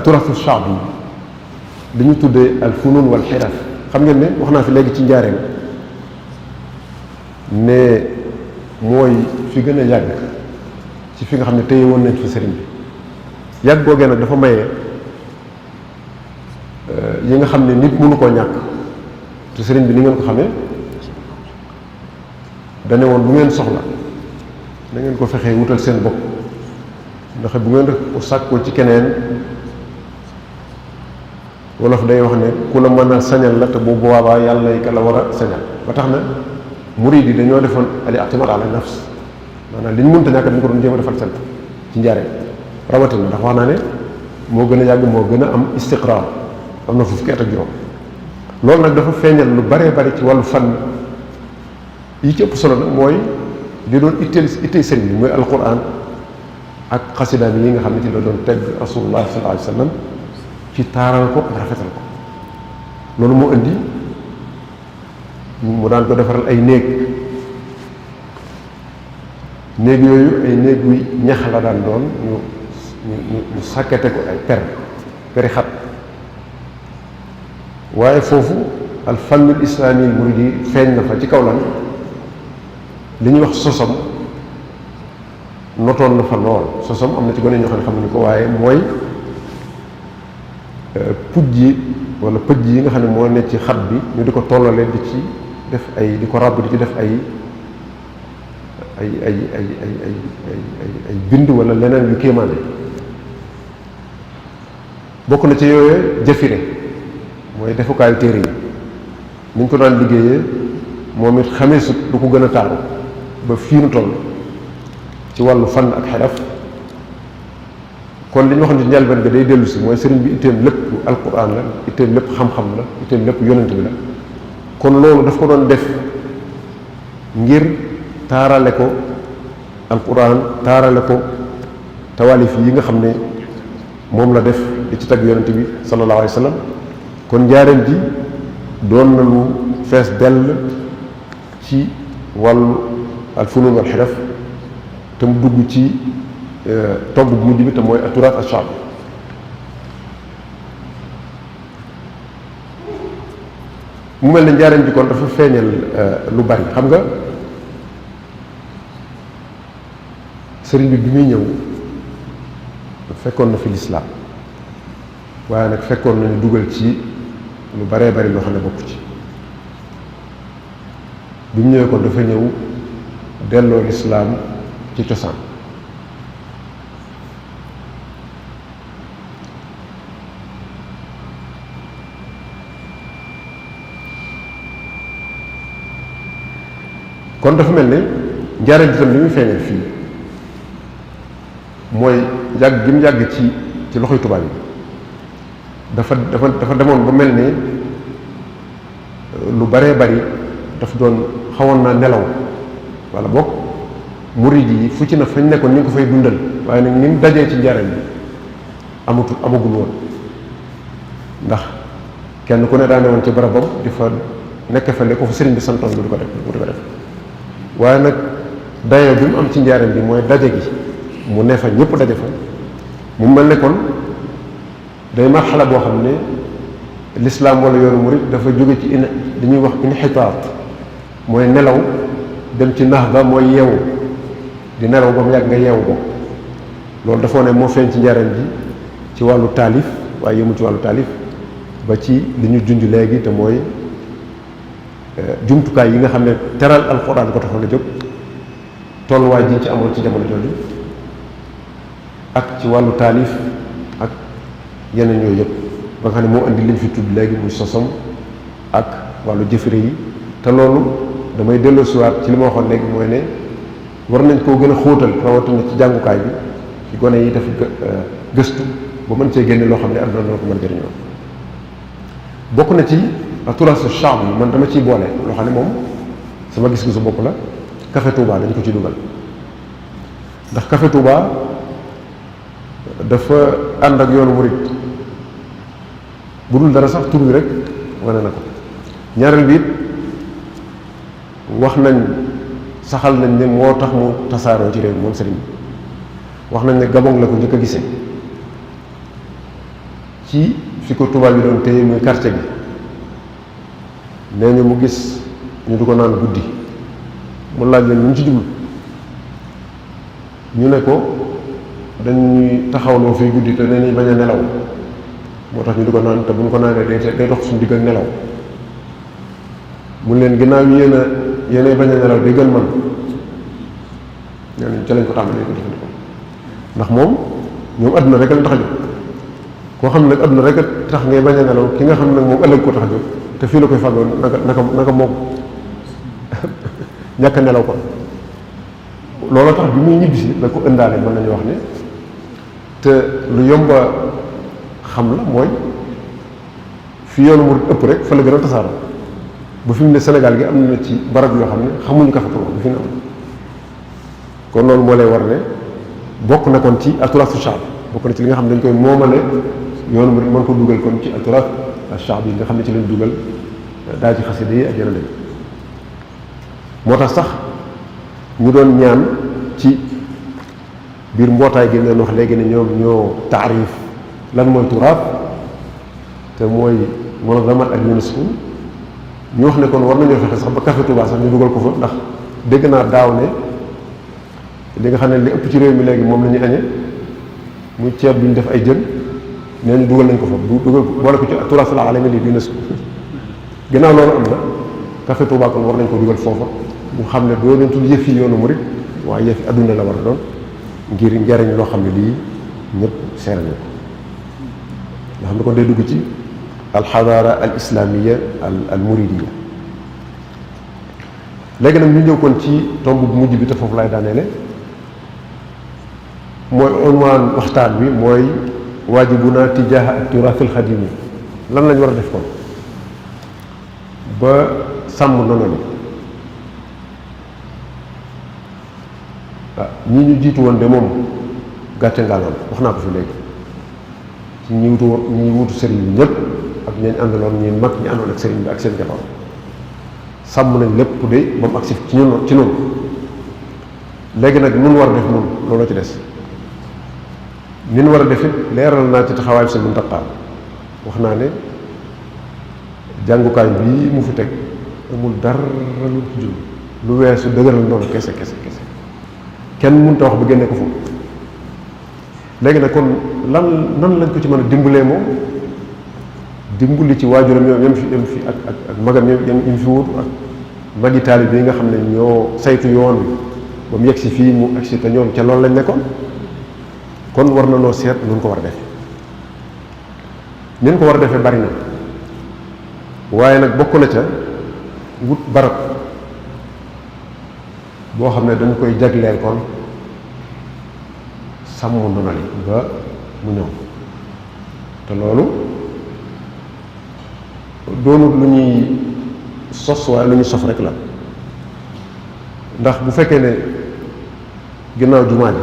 turasu shaabi yi dañu tuddee al funun wal xiraf xam ngeen ne wax naa fi léegi ci njaareem ne mooy fi gën a yàgg ci fi nga xam ne téye woon nañ fi sëriñ bi yàgg googee nag dafa maye yi nga xam ne nit mënu koo ñàkk te sëriñ bi ni ngeen ko xamee dane woon bu ngeen soxla da ngeen ko fexee wutal seen bopp ndax bu ngeen ko sàkkoo ci keneen wolof day wax ne ku la mën a sañal la te bu boobaa yàlla yi ka la war a sañal ba tax na murid yi dañoo defoon ali atimat ala nafs maanaam li ñu mënta ñàkk dañu ko doon jéem a defal seen ci njaareen rawatina ndax wax naa ne moo gën a yàgg moo gën a am istiqraar am na fukki at ak juróom loolu nag dafa feeñal lu baree bari ci wàllu fan yi ci ëpp solo nag mooy li doon itteel sëriñ bi mooy alquran ak xasida bi yi nga xam ne ci la doon tegg rasulullah sallallahu alayhi wa sallam ci taaral ko ak rafetal ko loolu moo indi mu daan ko defaral ay néeg yooyu ay néeg yu ñax la daan doon ñu sàkkete ko ay peri xat waaye foofu al fannul islaami muridi feeñ na fa ci kaw lan li ñuy wax sosam notoon na fa lool sosam am na ci gone ñoo xam ne xamuñu ko waaye mooy pujj yi wala pëj yi nga xam ne moo ne ci xat bi ñu di ko tollale di ci def ay di ko ràbb di ci def ay bind wala leneen yu kéemaane bokk na ci yooyu jëfire mooy defukaayu téere yi ni ñu ko daan liggéeyee moom it xamee sut du ko gën a taaru ba fii nu toll ci wàllu fànn ak xeraf kon li ñu waxoon ci njëlbeen ga day dellu si mooy sëriñ bi itteem lépp alquran la itteem lépp xam-xam la itteem lépp yonent bi la kon loolu daf ko doon def ngir taarale ko alquran taarale ko tawaalif yi nga xam ne moom la def di ci tagg yonent bi sallallahu alayhi wa sallam kon njaareem ji doon na lu fees dell ci wàllu alfunun wal xiraf te mu dugg ci tomb bu mujj bi te mooy aturaat ashaabi mu mel ne njaareem ji kon dafa feeñal lu bari xam nga sëriñ bi muy ñëw fekkoon na fi lislaam waaye nag fekkoon nañu dugal ci lu baree bari loo xam ne bokk ci bi mu ñëwee kon dafa ñëw delloo lislaam ci cosaan kon dafa mel ne njaareem bi tam li muy feeñal fii mooy yàgg gi mu yàgg ci loxoy tubaab yi dafa demoon ba mel ne lu baree bari daf doon xawoon naa nelaw wala boog murid yi fu ci na fañ nekkoon ñu ngi ko fay dundal waaye nag ni mu dajee ci njaareem bi amagul woon ndax kenn ku ne daa ne woon ci barabam di fa nekk fa li ko fa sëriñ bi santoon lu di ko def waaye nag dayo bi mu am ci njaareem bi mooy daje gi mu ne fa ñëpp daje fa mu mel ne kon day marxala boo xam ne lislaam wala yoonu murid dafa jóge ci li ñuy wax inxitaat mooy nelaw dem ci nax ba mooy yeewu di nelaw ba mu yàgg nga yeewu ko loolu dafa ne moo feeñ ci njaareem bi ci wàllu taalif waaye yëmul ci wàllu taalif ba ci li ñu junj léegi te mooy jumtukaay yi nga xam ne teral alxuraan ko taxoon a jóg tolluwaay ji ci amoon ci jamono jooju ak ci wàllu taalif ak yeneen yooyu yëpp ba nga xam ne moo indi liñ fi tudd léegi muy sosom ak wàllu jëfëre yi te loolu damay delloosiwaat ci li ma waxoon léegi mooy ne war nañ koo gën a xóotal rawatina ci jàngukaay bi ci gone yi def gëstu ba mën cee génne loo xam ne àdduna na ko mën jëriñoo bokk na ci turasu shaab yi man dama ciy boole loo xam ne moom sama gis-gisu bopp la Café Touba dañ ko ci dugal ndax Café Touba dafa ànd ak yoonu murit bu dul dara sax tur bi rek wane na ko ñaareel bi it wax nañ saxal nañ ne moo tax mu tasaaroo ci réew moom sëriñ bi wax nañ ne Gabon la ko njëkk a gisee ci fi ko tubaab yi doon téye muy quartier gi nee ñu mu gis ñu di ko naan guddi mu laaj leen ñu ci jublu ñu ne ko dañuy taxawloo fii guddi te nee nañ bañ a nelaw moo tax ñu di ko naan te bu ñu ko naanee day dox suñu digg ak nelaw mu leen ginnaaw yéenay bañ a nelaw day gën man nee nañ ca lañ ko tàmbalee ko jëfandikoo ndax moom ñoom adduna rek lañ tax a jóg koo xam ne nag adduna rek a tax ngay bañ a nelaw ki nga xam ne nag moom ëllëg ko tax a jóg te fii la koy fàggoon naka moom ñàkk nelaw ko loolu tax bi muy ñibbisi da ko ëndaale mën nañu wax ne te lu yomba xam la mooy fi yoonu murid ëpp rek fa la gën a tasaaroo ba fi mu ne Sénégal gi am na ci barab yoo xam ne xamuñu Café Touba bu fi ne am kon loolu moo lay war ne bokk na kon ci aturasu shaab bokk na ci li nga xam ne dañ koy moomale yoonu murid mën ko dugal kon ci aturas shaab yi nga xam ne ci lañ dugal daa ci xasida yi ak yeneen moo tax sax ñu doon ñaan ci biir mbootaay gi leen wax léegi ne ñoom ñoo taarif lan mooy turaab te mooy munazzamat ak UNESCO ñu wax ne kon war nañoo fexe sax ba Café Touba sax ñu dugal ko fa ndax dégg naa daaw ne li nga xam ne li ëpp ci réew mi léegi moom la ñuy añe muy ceeb bi ñu def ay jën nee ñu dugal nañ ko fa dugal boole ko ci turaasul aalami li UNESCO ginnaaw loolu am na Café Touba kon war nañ ko dugal foofa mu xam ne doo leen tudd yëf yi yoonu murid waaye yëf yi adduna la war a doon ngir njariñ loo xam ne lii ñëpp seere nañ ko nga xam ne kon day dugg ci alxadaara al islamiya al muridiya léegi nag ñu ñëw kon ci tomb bu mujj bi te foofu laay daaneele mooy unwaan waxtaan bi mooy waajibuna tijaaha ak turaathil xadimi lan lañ war a def kon ba sàmm noonu li ñi ñu jiitu woon de moom gàcce ngàllam wax naa ko fi léegi ci ñi wutu sëriñ bi ñëpp ak ñañ àndaloon ñi mag ñi àndoon ak sëriñ bi ak seen jabar sàmm nañ lépp de ba mu agsi ci noonu léegi nag nun war a def nun loolu ci des nin war a def it leeral naa ci taxawaayu seen Muntaqa wax naa ne jàngukaay bii mu fi teg amul dara lu ci jub lu weesu dëgëral noonu kese kenn mënut a wax ba génne ko foofu léegi nag kon nan lañ ko ci mën a dimbalee moom dimbali ci waajuram yam fi ak magam yam fi wut ak magi taalib yi nga xam ne ñoo saytu yoon bi ba mu yegg si fii mu agsi te ñoom ca loolu lañ nekkoon kon war na noo seet nun ko war a def nin ko war a defee bari na waaye nag bokk na ca wut barab boo xam ne dañ koy jagleel kon sàmm ndonali ba mu ñëw te loolu doonut lu ñuy sos waaye lu ñuy sof rek la ndax bu fekkee ne ginnaaw jumaa ji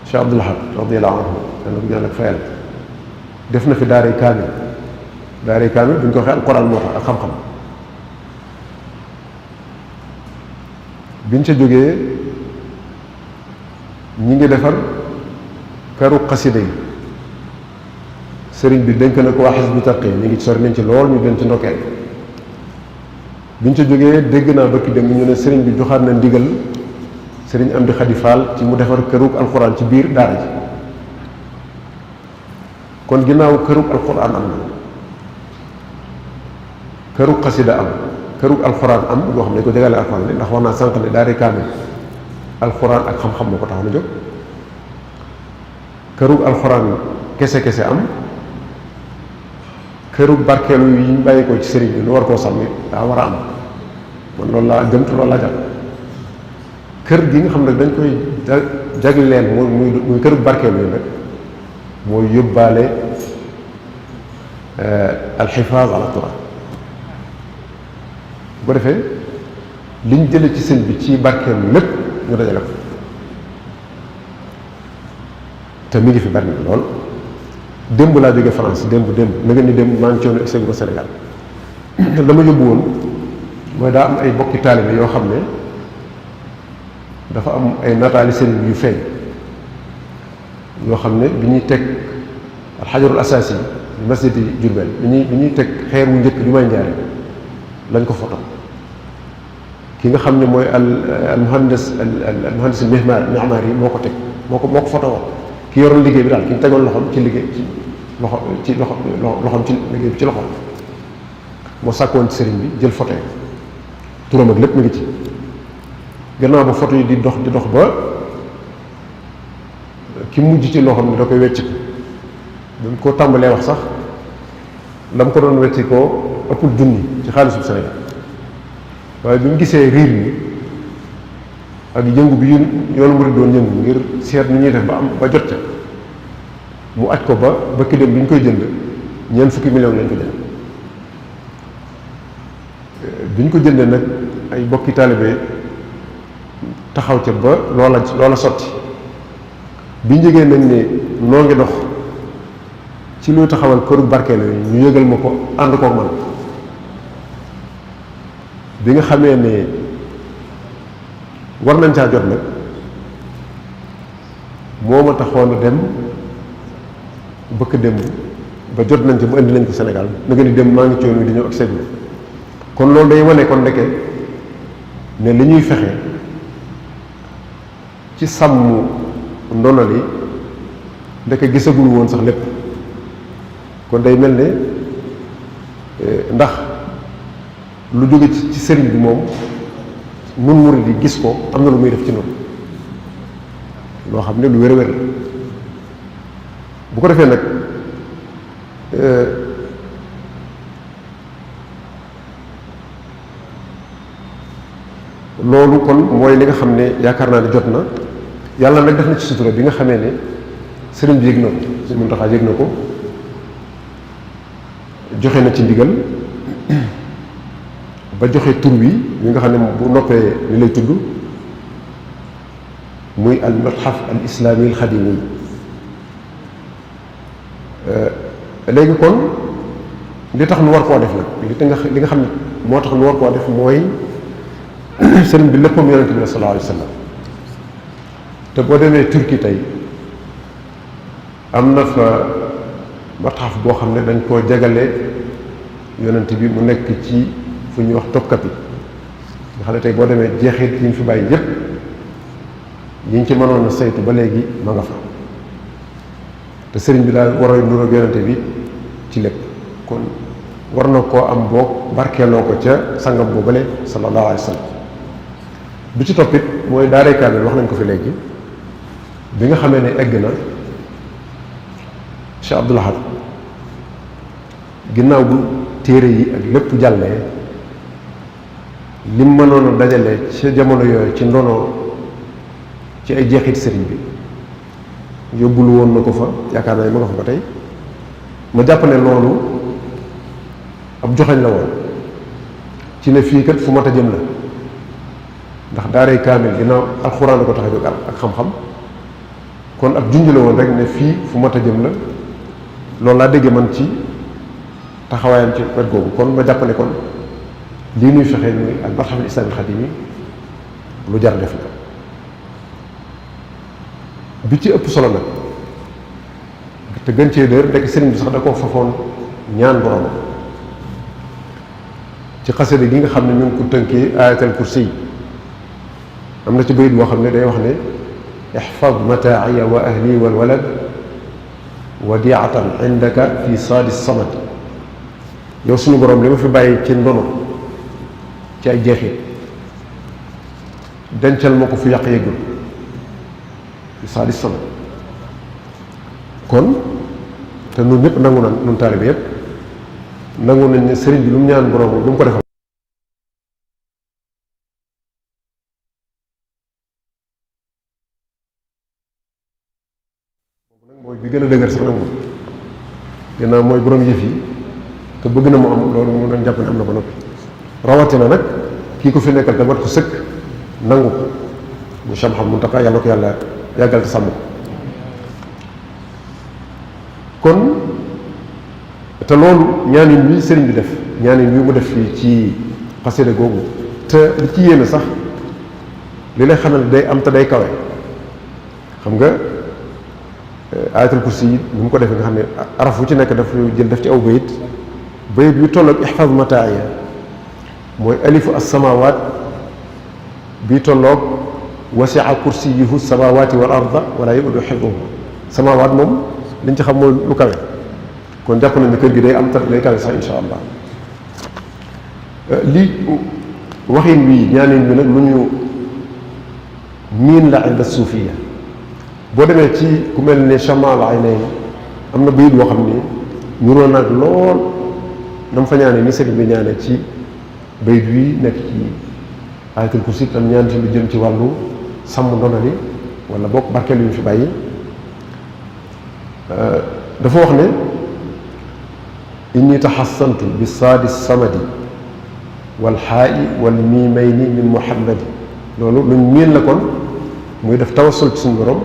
Cheikh Abdoul Ahad radiyallahu anhu dana ko ñaan ak fayal def na fi daaray kaamil duñ ko waxee alquran moo tax ak xam-xam biñ ca jógee ñi ngi defar këru xasida yi sëriñ bi dénk na ko waa Hizbut Tarqiyyah ñi ngi sori nañ ci lool ñu gën ci ndokkeel biñ ca jógee dégg naa bëkki dem ñu ne sëriñ bi joxaat na ndigal sëriñ Amdi Xadi Fall ci mu defar kërug alxuraan ci biir daara ji kon ginnaaw kërug alxuraan am na kërug xasida am kërug alxuraan am yoo xam ne ko jegale alxuraan li ndax wax naa sànq ne daara kaamil alxuraan ak xam-xam moo ko tax na jóg kërug alxuraan kese am kërug barkeelu yi ñu bàyyi ko ci sëriñ bi lu war koo sàmmi daa war a am man loolu laa gëm te loolu laa jàpp kër gi nga xam ne dañ koy jagleel muy kërug barkeelu yi nag mooy yóbbaale alxifaaz ala turaab bu ko defee liñ jële ci sëñ bi ci barkeelu lépp ñu dajale ko te mi ngi fi bari na lool démb laa jóge France démb na nga ni démb maa ngi coono egg ba Sénégal la ma yóbbu woon mooy daa am ay bokki taalibe yoo xam ne dafa am ay nataali sëriñ bi yu feeñ yoo xam ne bi ñuy teg alxajarul asaasi bi masjidi Jurbel bi ñuy teg xeer wu njëkk bi may njaare lañ ko foto ki nga xam ne mooy al muhandis al muhandis mihmaar yi moo ko teg moo ko foto woon ki yoroon liggéey bi daal ki ñu tegoon loxoom ci liggéey loxoom ci liggéey bi ci loxoom moo sàkkoon ci sëriñ bi jël photo yi turam ak lépp mi ngi ci gannaaw ba photo yi di dox ba ki mujj ci loxoom ni da koy wecc ko dañ ko tàmbalee wax sax la mu ko doon wecci ko ëppul junni ci xaalisu Sénégal waaye bi mu gisee riir mi ak yëngu bi yoonu murid doon yëngu ngir seet ni ñuy def ba jot ca mu aj ko ba ki dem bi ñu koy jënd ñeent fukki million lañ ko jënd bi ñu ko jëndee nag ay bokki taalibe taxaw ca ba loola sotti bi ñu yëgee nañ ne noo ngi dox ci luy taxawal këru barkeelu yi ñu yëgal ma ko ànd koog man bi nga xamee ne war nañ caa jot nag moo ma taxoon a dem bëkk démb ba jot nañ ci ba indi nañ ko Sénégal na nga ni dem maa ngi ci yoon wi di ñëw ak seglu kon loolu day wane kon ndeke ne li ñuy fexe ci sàmm ndonal yi ndeke gisagul woon sax lépp kon day mel ne ndax lu jóge ci sëriñ bi moom nun murid yi gis ko am na lu muy def ci noonu loo xam ne lu wér-wér la bu ko defee nag loolu kon mooy li nga xam ne yaakaar naa ne jot na yàlla nag def na ci sutura bi nga xamee ne sëriñ bi yëg na ko sëriñ Muntaxa yëg na ko joxe na ci ndigal ba joxe tur wi nga xam ne bu noppee li lay tudd muy al matxaf al islaami al xadimi léegi kon li tax nu war koo def nag li nga xam ne moo tax nu war koo def mooy sëriñ bi léppam yonente bi la sallallahu alayhi wa sallam te boo demee Turquie tey am na fa matxaf boo xam ne dañ koo jagale yonente bi mu nekk ci fu ñuy wax Topkapi nga xam ne tey boo demee jeexit yi ñu fi bàyyi yépp yi ñu ci mënoon a saytu ba léegi ma nga fa te sëriñ bi daal war a nuroog yonente bi ci lépp kon war na koo am boog barkeeloo ko ca sangam boobale sallallahu alayhi wa sallam bi ci toppit mooy daaray kaamil wax nañ ko fi léegi bi nga xamee ne egg na Cheikh Abdoul Ahad ginnaaw bu téere yi ak lépp jàllee lim mënoon a dajale ca jamono yooyu ci ndono ci ay jeexit sëriñ bi yóbbul woon na ko fa yaakaar naa ne ma nga fa ba tey ma jàpp ne loolu ab joxañ la woon ci ne fii kat fu mat a jëm la ndax daaray kaamil ginnaaw alxuraan la ko tax a jóg ak xam-xam kon ab junj la woon rek ne fii fu mat a jëm la loolu laa déggee man ci taxawaayam ci wet googu kon ma jàpp ne kon lii nuy fexe muy al matxaf al islaami al xadimi lu jar def la. bi ci ëpp solo nag te gën cee dër ndekk sëriñ bi sax da koo fafoon ñaan borom ci xasida gi nga xam ne ñu ngi ko tënkee ayatal kursi am na ci bayit boo xam ne day wax ne ihfad mataaya wa ahli wal walad wadiatan indaka fi saadi samad. yow suñu borom li ma fi bàyyi ci ndono ci ay jeexit dencal ma ko fu yàq yëggul fi saadi samad. kon te ñun ñëpp nangu na ñun taalibe yëpp nangu nañ ne sëriñ bi lu mu ñaan borom lu mu ko defal mooy bi gën a dëgër sax nag moom gannaaw mooy borom yëf yi te bëgg na mu am loolu mu doon jàpp ne am na ba noppi rawatina nag kii ko fi nekkal te mat ko sëkk nangu ko mu Cheikh Mouhamadou Mountakha yàlla ko yàlla yàggal te sàmm ko kon te loolu ñaanin wi sëriñ bi def ñaanin wi mu def fii ci xasida googu te li ci yéene sax li lay xamal day am te day kawe xam nga ayatul kursi yi ni mu ko defee nga xam ne araf wu ci nekk daf jël def ci aw bayit yu toll ak ihfaz mataaya mooy alifu as-samawat bi tolloog wasi'a kursiyuhu as-samawati wal arda wala yaudu hifzuhuma samawat moom liñ ci xam mooy lu kawe kon jàpp nañ ne kër gi day am tat day kawe sax insha allah lii waxin wi ñaanin bi nag lu ñu miin la inda suufiya boo demee ci ku mel ne Chamal Aynayn am na bayit boo xam ni ñuroo nag lool na mu fa ñaane ni sëriñ bi ñaane ci bayit wi nekk ci ayatul kursi tam ñaan ci lu jëm ci wàllu sàmm ndonali wala bokk barkeel yu ñu fi bàyyi dafa wax ne inni taxassantu bi saadi samadi wal xaa'i wal miimayni min muhammadi loolu luñ miin la kon muy def tawassul ci suñu borom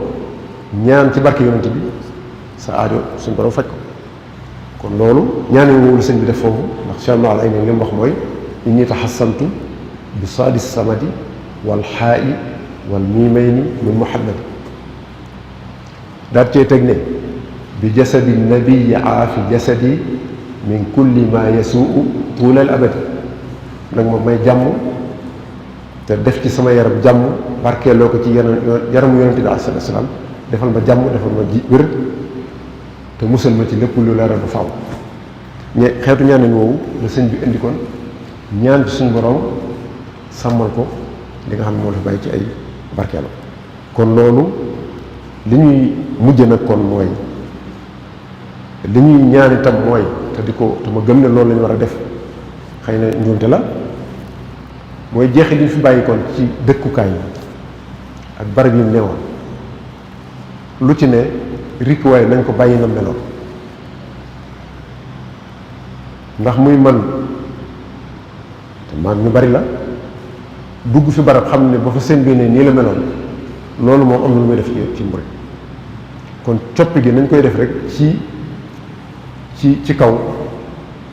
ñaan ci barke yonent bi sa aajo suñu borom faj ko kon loolu ñaan woowu la sëñ bi def foofu ndax Cheikh Maal ay li mu wax mooy inni taxassantu bi saadi samadi wal xaa'i wal miimayni min muhammadi daal cee teg ne bi jasadi nabii aafi jasadi min kulli ma yasuu tuulal abadi nag ma may jàmm te def ci sama yaram jàmm barkeeloo ko ci yaramu yonente bi alayhi salaam defal ma jàmm defal ma ji wér te musal ma ci lépp lu leeral bu faaw xeetu ñaanin woowu la sëñ bi indi kon ñaan ci suñu borom sàmmal ko li nga xam ne moo la fi bàyyi ci ay barkeeloo kon loolu li ñuy mujj nag kon mooy li ñuy ñaan itam mooy te ma gëm ne loolu la ñu war a def xëy na njuumte la mooy jeexi li ñu fi bàyyi kon ci dëkkukaay yi ak barab yi newoon lu ci ne rikkuwaay nañ ko bàyyi na meloon ndax muy man te man ñu bari la dugg fi barab xam ne ba fa seen ne nii la meloon loolu moom am na lu muy def ci mbir kon coppi gi nañ koy def rek ci kaw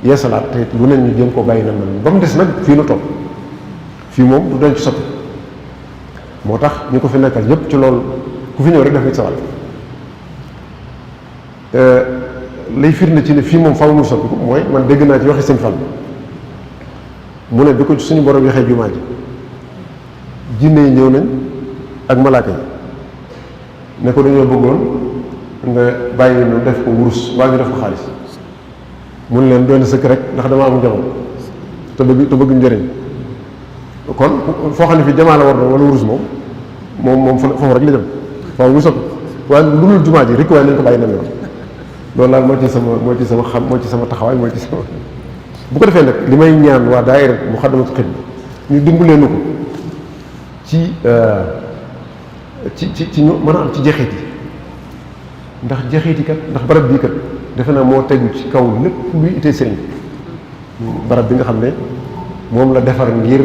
yeesalaat te lu ne ñu jéem koo bàyyi na meloon ba mu des nag fii nu toog fii moom du doon ci soppi moo tax ñu ko fi nekkal ñëpp ci loolu ku fi ñëw rek def nga ci sawal lay firnde ci ne fii moom faaw mu soppi ko mooy man dégg naa ci waxi sëñ Fall mu ne bi ko suñu borom yaxee jumaa ji jinne yi ñëw nañ ak malaaka yi ne ko dañoo bëggoon nga bàyyi ñu def ko wurus waa ñu def ko xaalis mun leen doon sëkk rek ndax dama am njaboot te bëgg njëriñ kon foo xam ne fii jamaa la war doon wala wurus moom foofu rek la jëm waaw mu soppi waaye lu dul jumaa ji rek waaye nañ ko bàyyi na meloon loolu daal moo ci sama xam moo ci sama taxawaay moo ci sama bu ko defee nag li may ñaan waa daayira Muxaddamatul Xidma ñu dimbalee nu ko ci ñu mën a am ci jeexit yi ndax jeexit yi kat ndax barab bii kat defe naa moo tegu ci kaw lépp luy itee sëriñ barab bi nga xam ne moom la defar ngir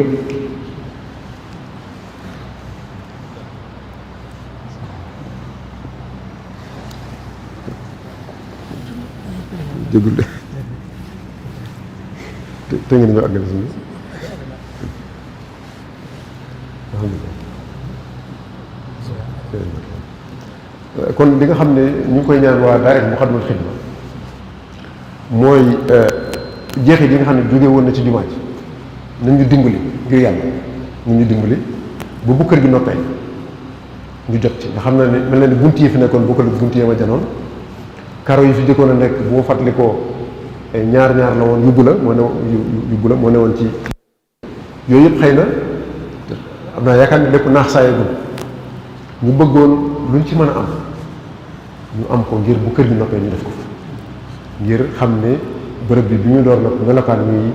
jégul de te ngeen ñëw àggale si alhamdulilah kon li nga xam ne ñu ngi koy ñaan waa daayira Moukhaddamatoul Khidma mooy jeexit yi nga xam ne jóge woon na ci jumaa ji nañ ñu dimbali ngir yàlla nañ ñu dimbali ba bu kër gi noppee ñu jot ci nga xam ne mel na ni bunt yi fi nekkoon bokkul ak bunt yi ma janoon karo yi fi jëkkoon a nekk bu ma fàttalikoo ñaar la woon yóbbu la moo ne woon ci yooyu yëpp xëy na am naa yaakaar ni lépp naax saayagul ñu bëggoon luñ ci mën a am ñu am ko ngir bu kër gi noppee ñu def ko ngir xam ne bërëb bi ñu door nag melokaan wi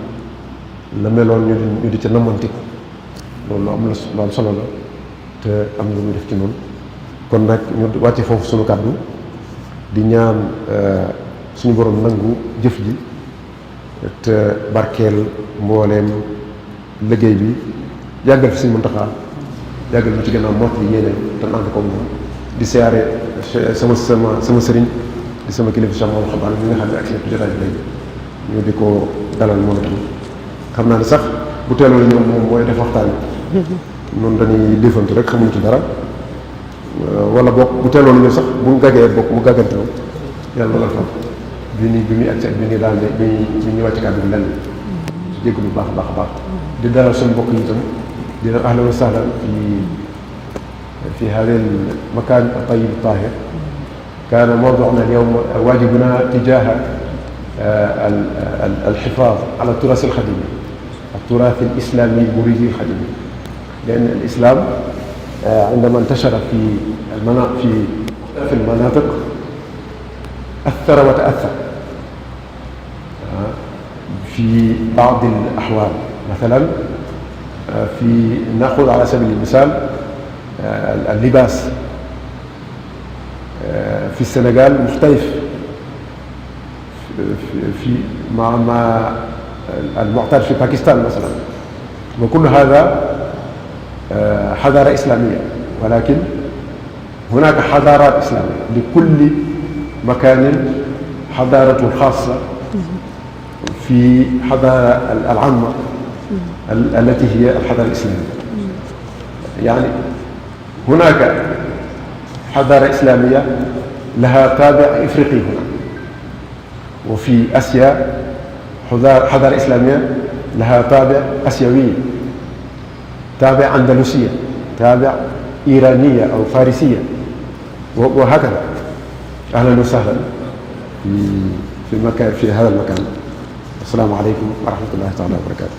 la meloon ñu di ca namantiku loolu lu am solo la te am lu muy def ci noonu kon nag ñu wàcce foofu suñu kàddu di ñaan suñu borom nangu jëf ji te barkeel mbooleem liggéey bi yàggal fi suñu Muntaxa yàggal ñu ci gannaaw mott yi yéene te ànd ko moom di siyaare sama sëriñ di sama kilifa Cheikh Mamadou Xabaar mi nga xam ne ak seen jotaay bi léegi ñu di ko dalal moom itam xam naa ne sax bu teeloo la ñoom moom mooy def waxtaan noonu dañuy défantu rek xamuñ ci dara wala bokk bu teeloo la ñëw sax bu gàggee bokk mu gàggante moom yàlla loolu fa bi muy agsi ak bi ni daal bi ñu wàcc kàddu bi lenn jégg bu baax a baax di dalal suñu mbokk yi itam di leen ahlan wa sahlan في هذا المكان الطيب الطاهر كان موضوعنا اليوم واجبنا تجاه الحفاظ على التراث الخديمي التراث الإسلامي المريدي الخديمي لأن الإسلام عندما انتشر في المناطق أثر وتأثر في بعض الأحوال مثلا نأخذ على سبيل المثال اللباس في السنغال مختلف في مع المعتاد في باكستان مثلا وكل هذا حضارة إسلامية ولكن هناك حضارات إسلامية لكل مكان حضارته الخاصة في حضارة العامة التي هي الحضارة الإسلامية يعني هناك حضارة إسلامية لها طابع إفريقي هنا وفي آسيا حضارة إسلامية لها طابع آسيوي طابع أندلسية طابع إيرانية أو فارسية وهكذا أهلا وسهلا في هذا المكان السلام عليكم ورحمة الله تعالى وبركاته.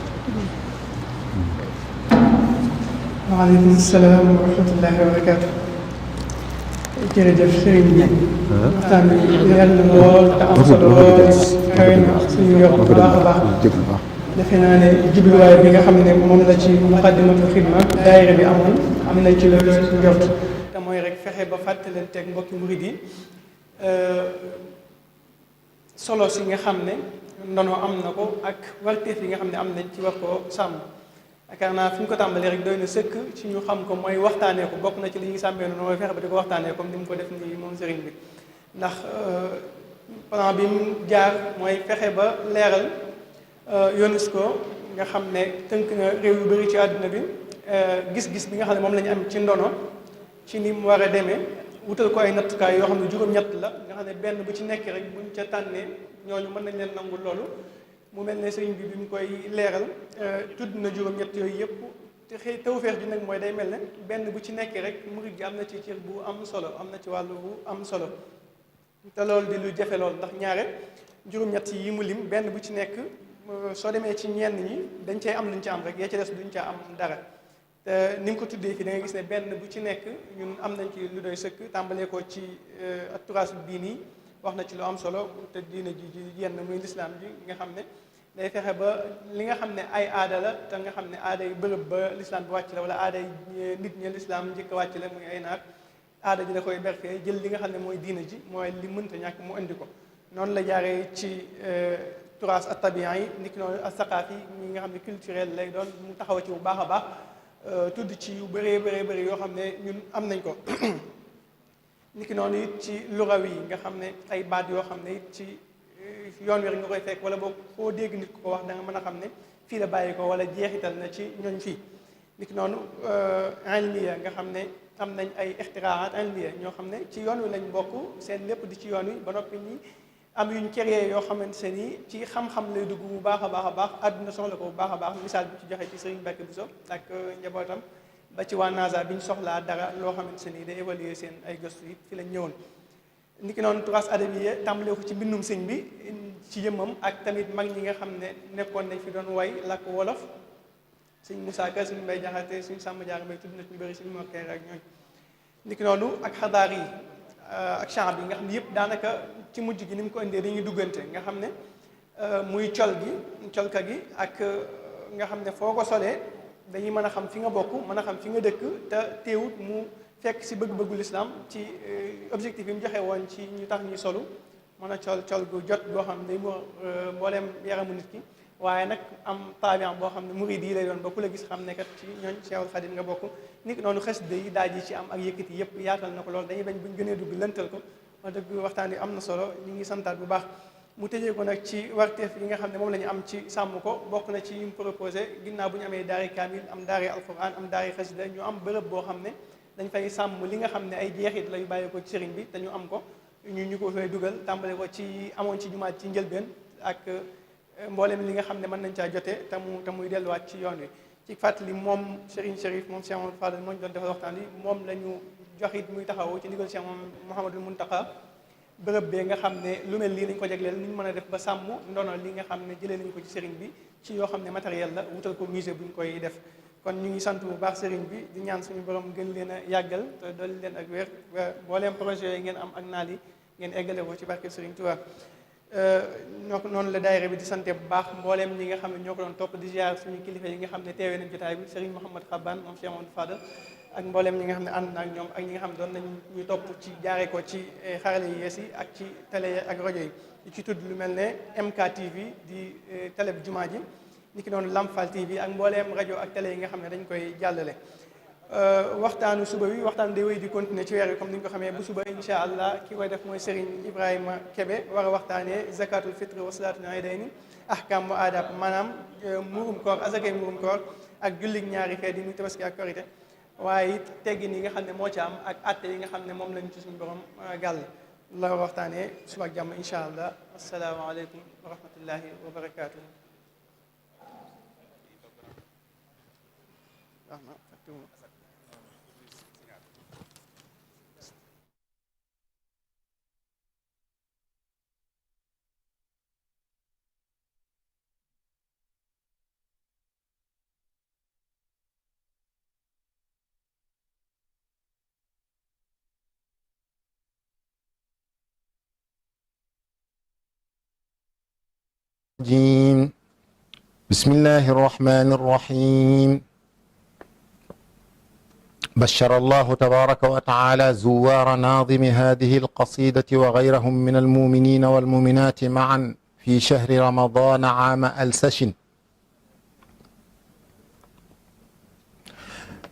waaleykum salaam wa rahmatullahi wa barakaatu. jërëjëf sëriñ bi. waxtaan bi leer na lool te am solo lool kawe na suñu yokk bu baax a baax. defe naa ne jubluwaay bi nga xam ne moom la ci Moukhaddamatoul Khidma daayira bi amoon am nañ ci loolu njort te mooy rek fexe ba fàttalanteeg mbokki murid yi solo si nga xam ne ndono am na ko ak warteef yi nga xam ne am nañ ci war koo sàmm. yaakaar naa fi ñu ko tàmbalee rek doy na sëkk ci ñu xam ko mooy waxtaanee ko bokk na ci li ñuy sàmmee noonu mooy fexe ba di ko waxtaanee comme ni mu ko def nii moom sëriñ bi ndax plan bi mu jaar mooy fexe ba leeral UNESCO nga xam ne tënk na réew yu bëri ci àdduna bi gis-gis bi nga xam ne moom la ñu am ci ndono ci ni mu war a demee wutal ko ay nattukaay yoo xam ne juróom-ñett la nga xam ne benn bu ci nekk rek buñ ca tànnee ñooñu mën nañ leen nangul loolu mu mel ne sëriñ bi mu koy leeral tudd na juróom-ñett yooyu yëpp te xëy tawfeex ji nag mooy day mel ne benn bu ci nekkee rek murid gi am na ci cër bu am solo am na ci wàllu bu am solo te loolu di lu jafe lool ndax ñaare juróom-ñett yi mu lim benn bu ci nekk soo demee ci ñenn ñi dañ cee am luñ ci am rek yaa ci des duñ ca am dara te ni nga ko tuddee fii da nga gis ne benn bu ci nekk ñun am nañ ci lu doy sëkk tàmbalee ko ci turaas bii nii wax na ci lu am solo te diina ji yenn muy lislaam ji nga xam ne day fexe ba li nga xam ne ay aada la te nga xam ne aada yi bërëb ba lislaam bi wàcc la wala aada yi nit ñi lislaam njëkk a wàcc la muy ay naat aada ji da koy berfee jël li nga xam ne mooy diina ji mooy li mënta ñàkk mu indi ko noonu la jaaree ci turaas at tabian yi niki noonu ak saqaaf yi ñi nga xam ne culturel lay doon mu taxaw ci bu baax a baax tudd ci yu bëree bëri yoo xam ne ñun am nañ ko niki noonu it ci lugaw yi nga xam ne ay baat yoo xam ne it ci yoon wi rek nga koy fekk wala boo foo dégg nit ku ko wax da nga mën a xam ne fii la bàyyi ko wala jeexital na ci ñooñ fii niki noonu ilmiya nga xam ne am nañ ay ixtiraat ilmiya ñoo xam ne ci yoon wi lañ bokk seen lépp di ci yoon wi ba noppi ñi am yuñ créé yoo xamante ne nii ci xam-xam lay dugg bu baax a baax a baax àdduna soxla ko bu baax a baax misaal bi ci joxe ci Serigne Mbacke Bousso ak njabootam ba ci waa NASA bi ñu soxlaa dara loo xamante ne nii day évaluer seen ay gëstu yi fi lañ ñëwoon. ni ki noonu turas adabiya tàmbalee ko ci mbindum sëñ bi ci jëmmam ak tamit mag ñi nga xam ne nekkoon nañ fi doon way làkk wolof sëñ Moussa Ka sëñ Mbay Jaxate suñ Sàmm Jaar Mbay tudd na ci ñu bëri suñ mokkeer ak ñooñ ni ki noonu ak xadaar yi ak champ bi nga xam ne yëpp daanaka ci mujj gi ni mu ko indee dañuy duggante nga xam ne muy colka gi ak nga xam ne foo ko solee dañuy mën a xam fi nga bokk mën a xam fi nga dëkk te teewut mu fekk si bëgg-bëggu lislaam ci objectif yi mu joxe woon ci ñu tax ñuy solu mën a col gu jot goo xam ne day mu mbooleem yaramu nit ki waaye nag am taabian boo xam ne murid yi lay doon ba ku la gis xam ne kat ci ñooñ Cheikhul Khadim nga bokk nit noonu xasida yi daaj yi ci am ak yëkkati yëpp yaatal na ko loolu dañuy bañ buñ gënee dugg lëntal ko wax dëgg waxtaan yi am na solo ñu ngi santaat bu baax mu tëjee ko nag ci warteef yi nga xam ne moom la ñu am ci sàmm ko bokk na ci yu mu proposé ginnaaw bu ñu amee daari kaamil am daari alquran am daari xasida ñu am bërëb boo xam ne dañ fay sàmm li nga xam ne ay jeexit la yu bàyyi ko ci sëriñ bi te ñu am ko ñu ko fay dugal tàmbale ko ci amoon ci jumaat ci njëlbeen ak mboolem li nga xam ne mën nañ caa jote te muy delluwaat ci yoon wi ci fàttali moom Serigne Chérif moom Cheikh Mamadou Fadal moo ñu doon defal waxtaan wi moom la ñu jox it muy taxaw ci ndigal Cheikh Mouhamadul Mountakha bërëb bee nga xam ne lu mel lii lañ ko jagleel ni ñu mën a def ba sàmm ndono li nga xam ne jëlee nañ ko ci sëriñ bi ci yoo xam ne matériel la wutal ko musée bu ñu koy def kon ñu ngi sant bu baax sëriñ bi di ñaan suñu borom gën leen a yàggal te dolli leen ak wér mbooleem projet yi ngeen am ak naal yi ngeen eggale ko ci barke Sëriñ Tuubaa noonu la daayira bi di sante bu baax mbooleem ñi nga xam ne ñoo ko doon topp di ziar suñu kilifa yi nga xam ne teewee nañ jotaay bi sëriñ Mouhamad Xaban moom Cheikh Mamadou Fadal ak mbooleem ñi nga xam ne ànd na ak ñoom ak ñi nga xam ne doon nañ ñu topp ci jaaree ko ci xarale yi yees yi ak ci télé ak rajo yi ci tudd lu mel ne MKTV di télé bi jumaa ji ni ki noonu Lamfal TV ak mbooleem rajo ak télé yi nga xam ne dañ koy jàllale waxtaanu suba wi waxtaan day wéy di continuer ci weer wi comme ni ñu ko xamee bu suba incha allah ki koy def mooy Serigne Ibrahima Kebe war a waxtaanee zakatul fitri wa salaatul iidayni ahkam wa adab maanaam murum koor azakay murum koor ak jullig ñaari feet yi muy tabaski ak korite waaye it teggin yi nga xam ne moo ci am ak atte yi nga xam ne moom lañ ci suñu borom gàll la war a waxtaanee suba ak jàmm incha allah asalaamaaleykum wa rahmatullahi wa barakaatu. بسم الله الرحمن الرحيم. بشر الله تبارك وتعالى زوار ناظم هذه القصيدة وغيرهم من المؤمنين والمؤمنات معا في شهر رمضان عام ألسش.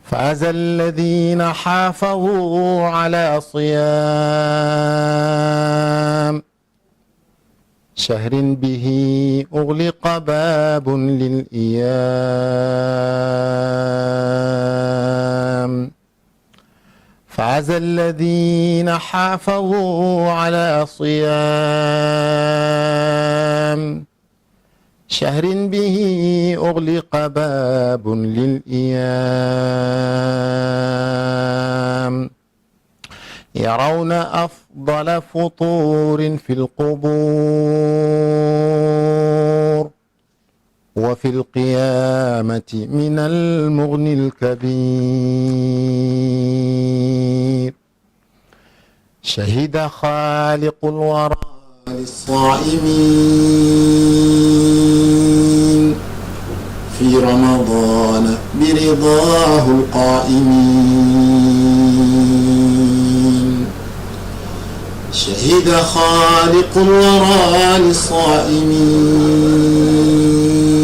فاز الذين حافظوا على صيام شهر به أغلق باب للإيام. فاز الذين حافظوا على صيام شهر به أغلق باب للإيام. يرون أفضل فطور في القبور وفي القيامة من المغني الكبير. شهد خالق الورى للصائمين في رمضان برضاه القائمين. شهد خالق الورى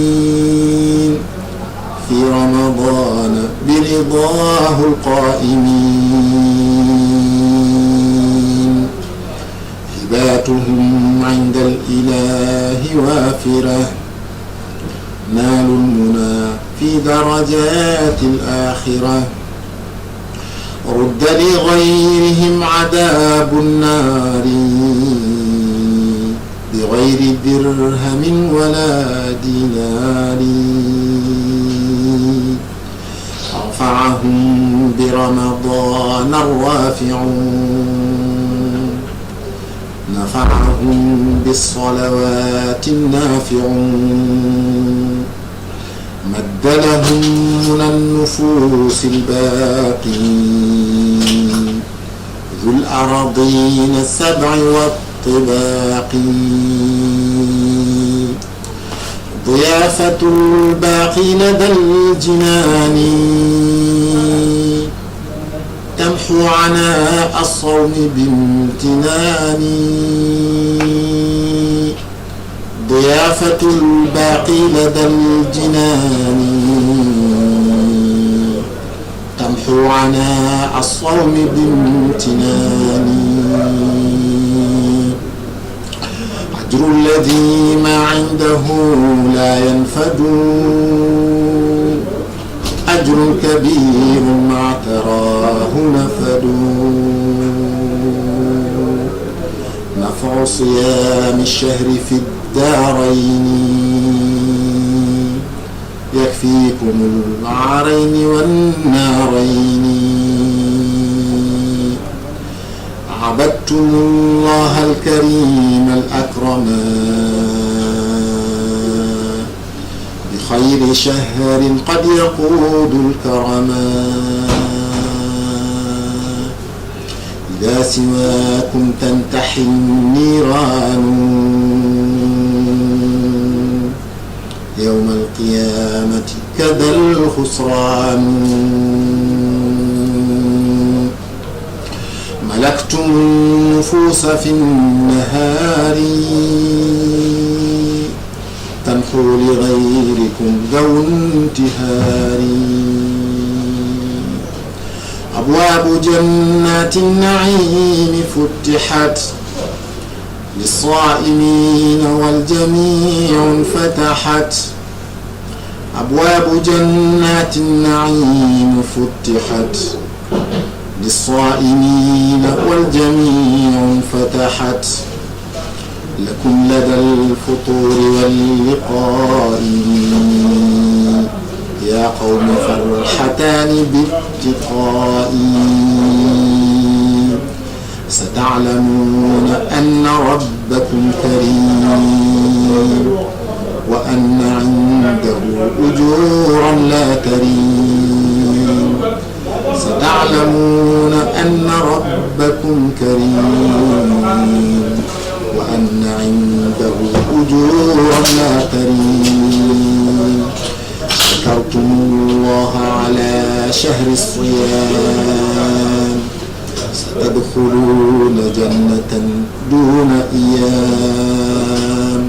للصائمين في رمضان برضاه القائمين. هباتهم عند الإله وافرة نالوا المنى في درجات الآخرة. رد لغيرهم عذاب النار بغير درهم ولا دينار رفعهم برمضان الرافعون نفعهم بالصلوات النافعون مد لهم من النفوس الباقي ذو الأراضين السبع والطباق ضيافة الباقي لدى الجنان تمحو عناء الصوم بامتنان ضيافة الباقي لدى الجنان تمحو عناء الصوم بامتنان أجر الذي ما عنده لا ينفد أجر كبير ما تراه نفد نفع صيام الشهر في الدارين يكفيكم العارين والنارين عبدتم الله الكريم الأكرم بخير شهر قد يقود الكرما إذا سواكم تنتحي النيران يوم القيامة كذا الخسران ملكتم النفوس في النهار تمحو لغيركم ذو انتهار أبواب جنات النعيم فتحت للصائمين والجميع انفتحت أبواب جنات النعيم فتحت للصائمين والجميع انفتحت لكم لدى الفطور واللقاء يا قوم فرحتان باتقاء ستعلمون أن ربكم كريم وأن عنده أجورا لا تريم ستعلمون أن ربكم كريم وأن عنده أجورا لا تريم شكرتم الله على شهر الصيام ستدخلون جنة دون إيام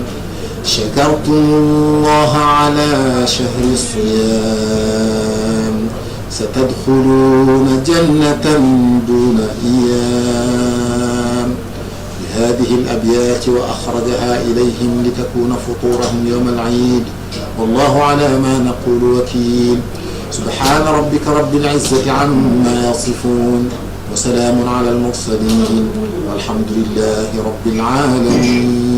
شكرتم الله على شهر الصيام ستدخلون جنة دون إيام بهذه الأبيات وأخرجها إليهم لتكون فطورهم يوم العيد والله على ما نقول وكيل سبحان ربك رب العزة عما يصفون وسلام على المرسلين والحمد لله رب العالمين.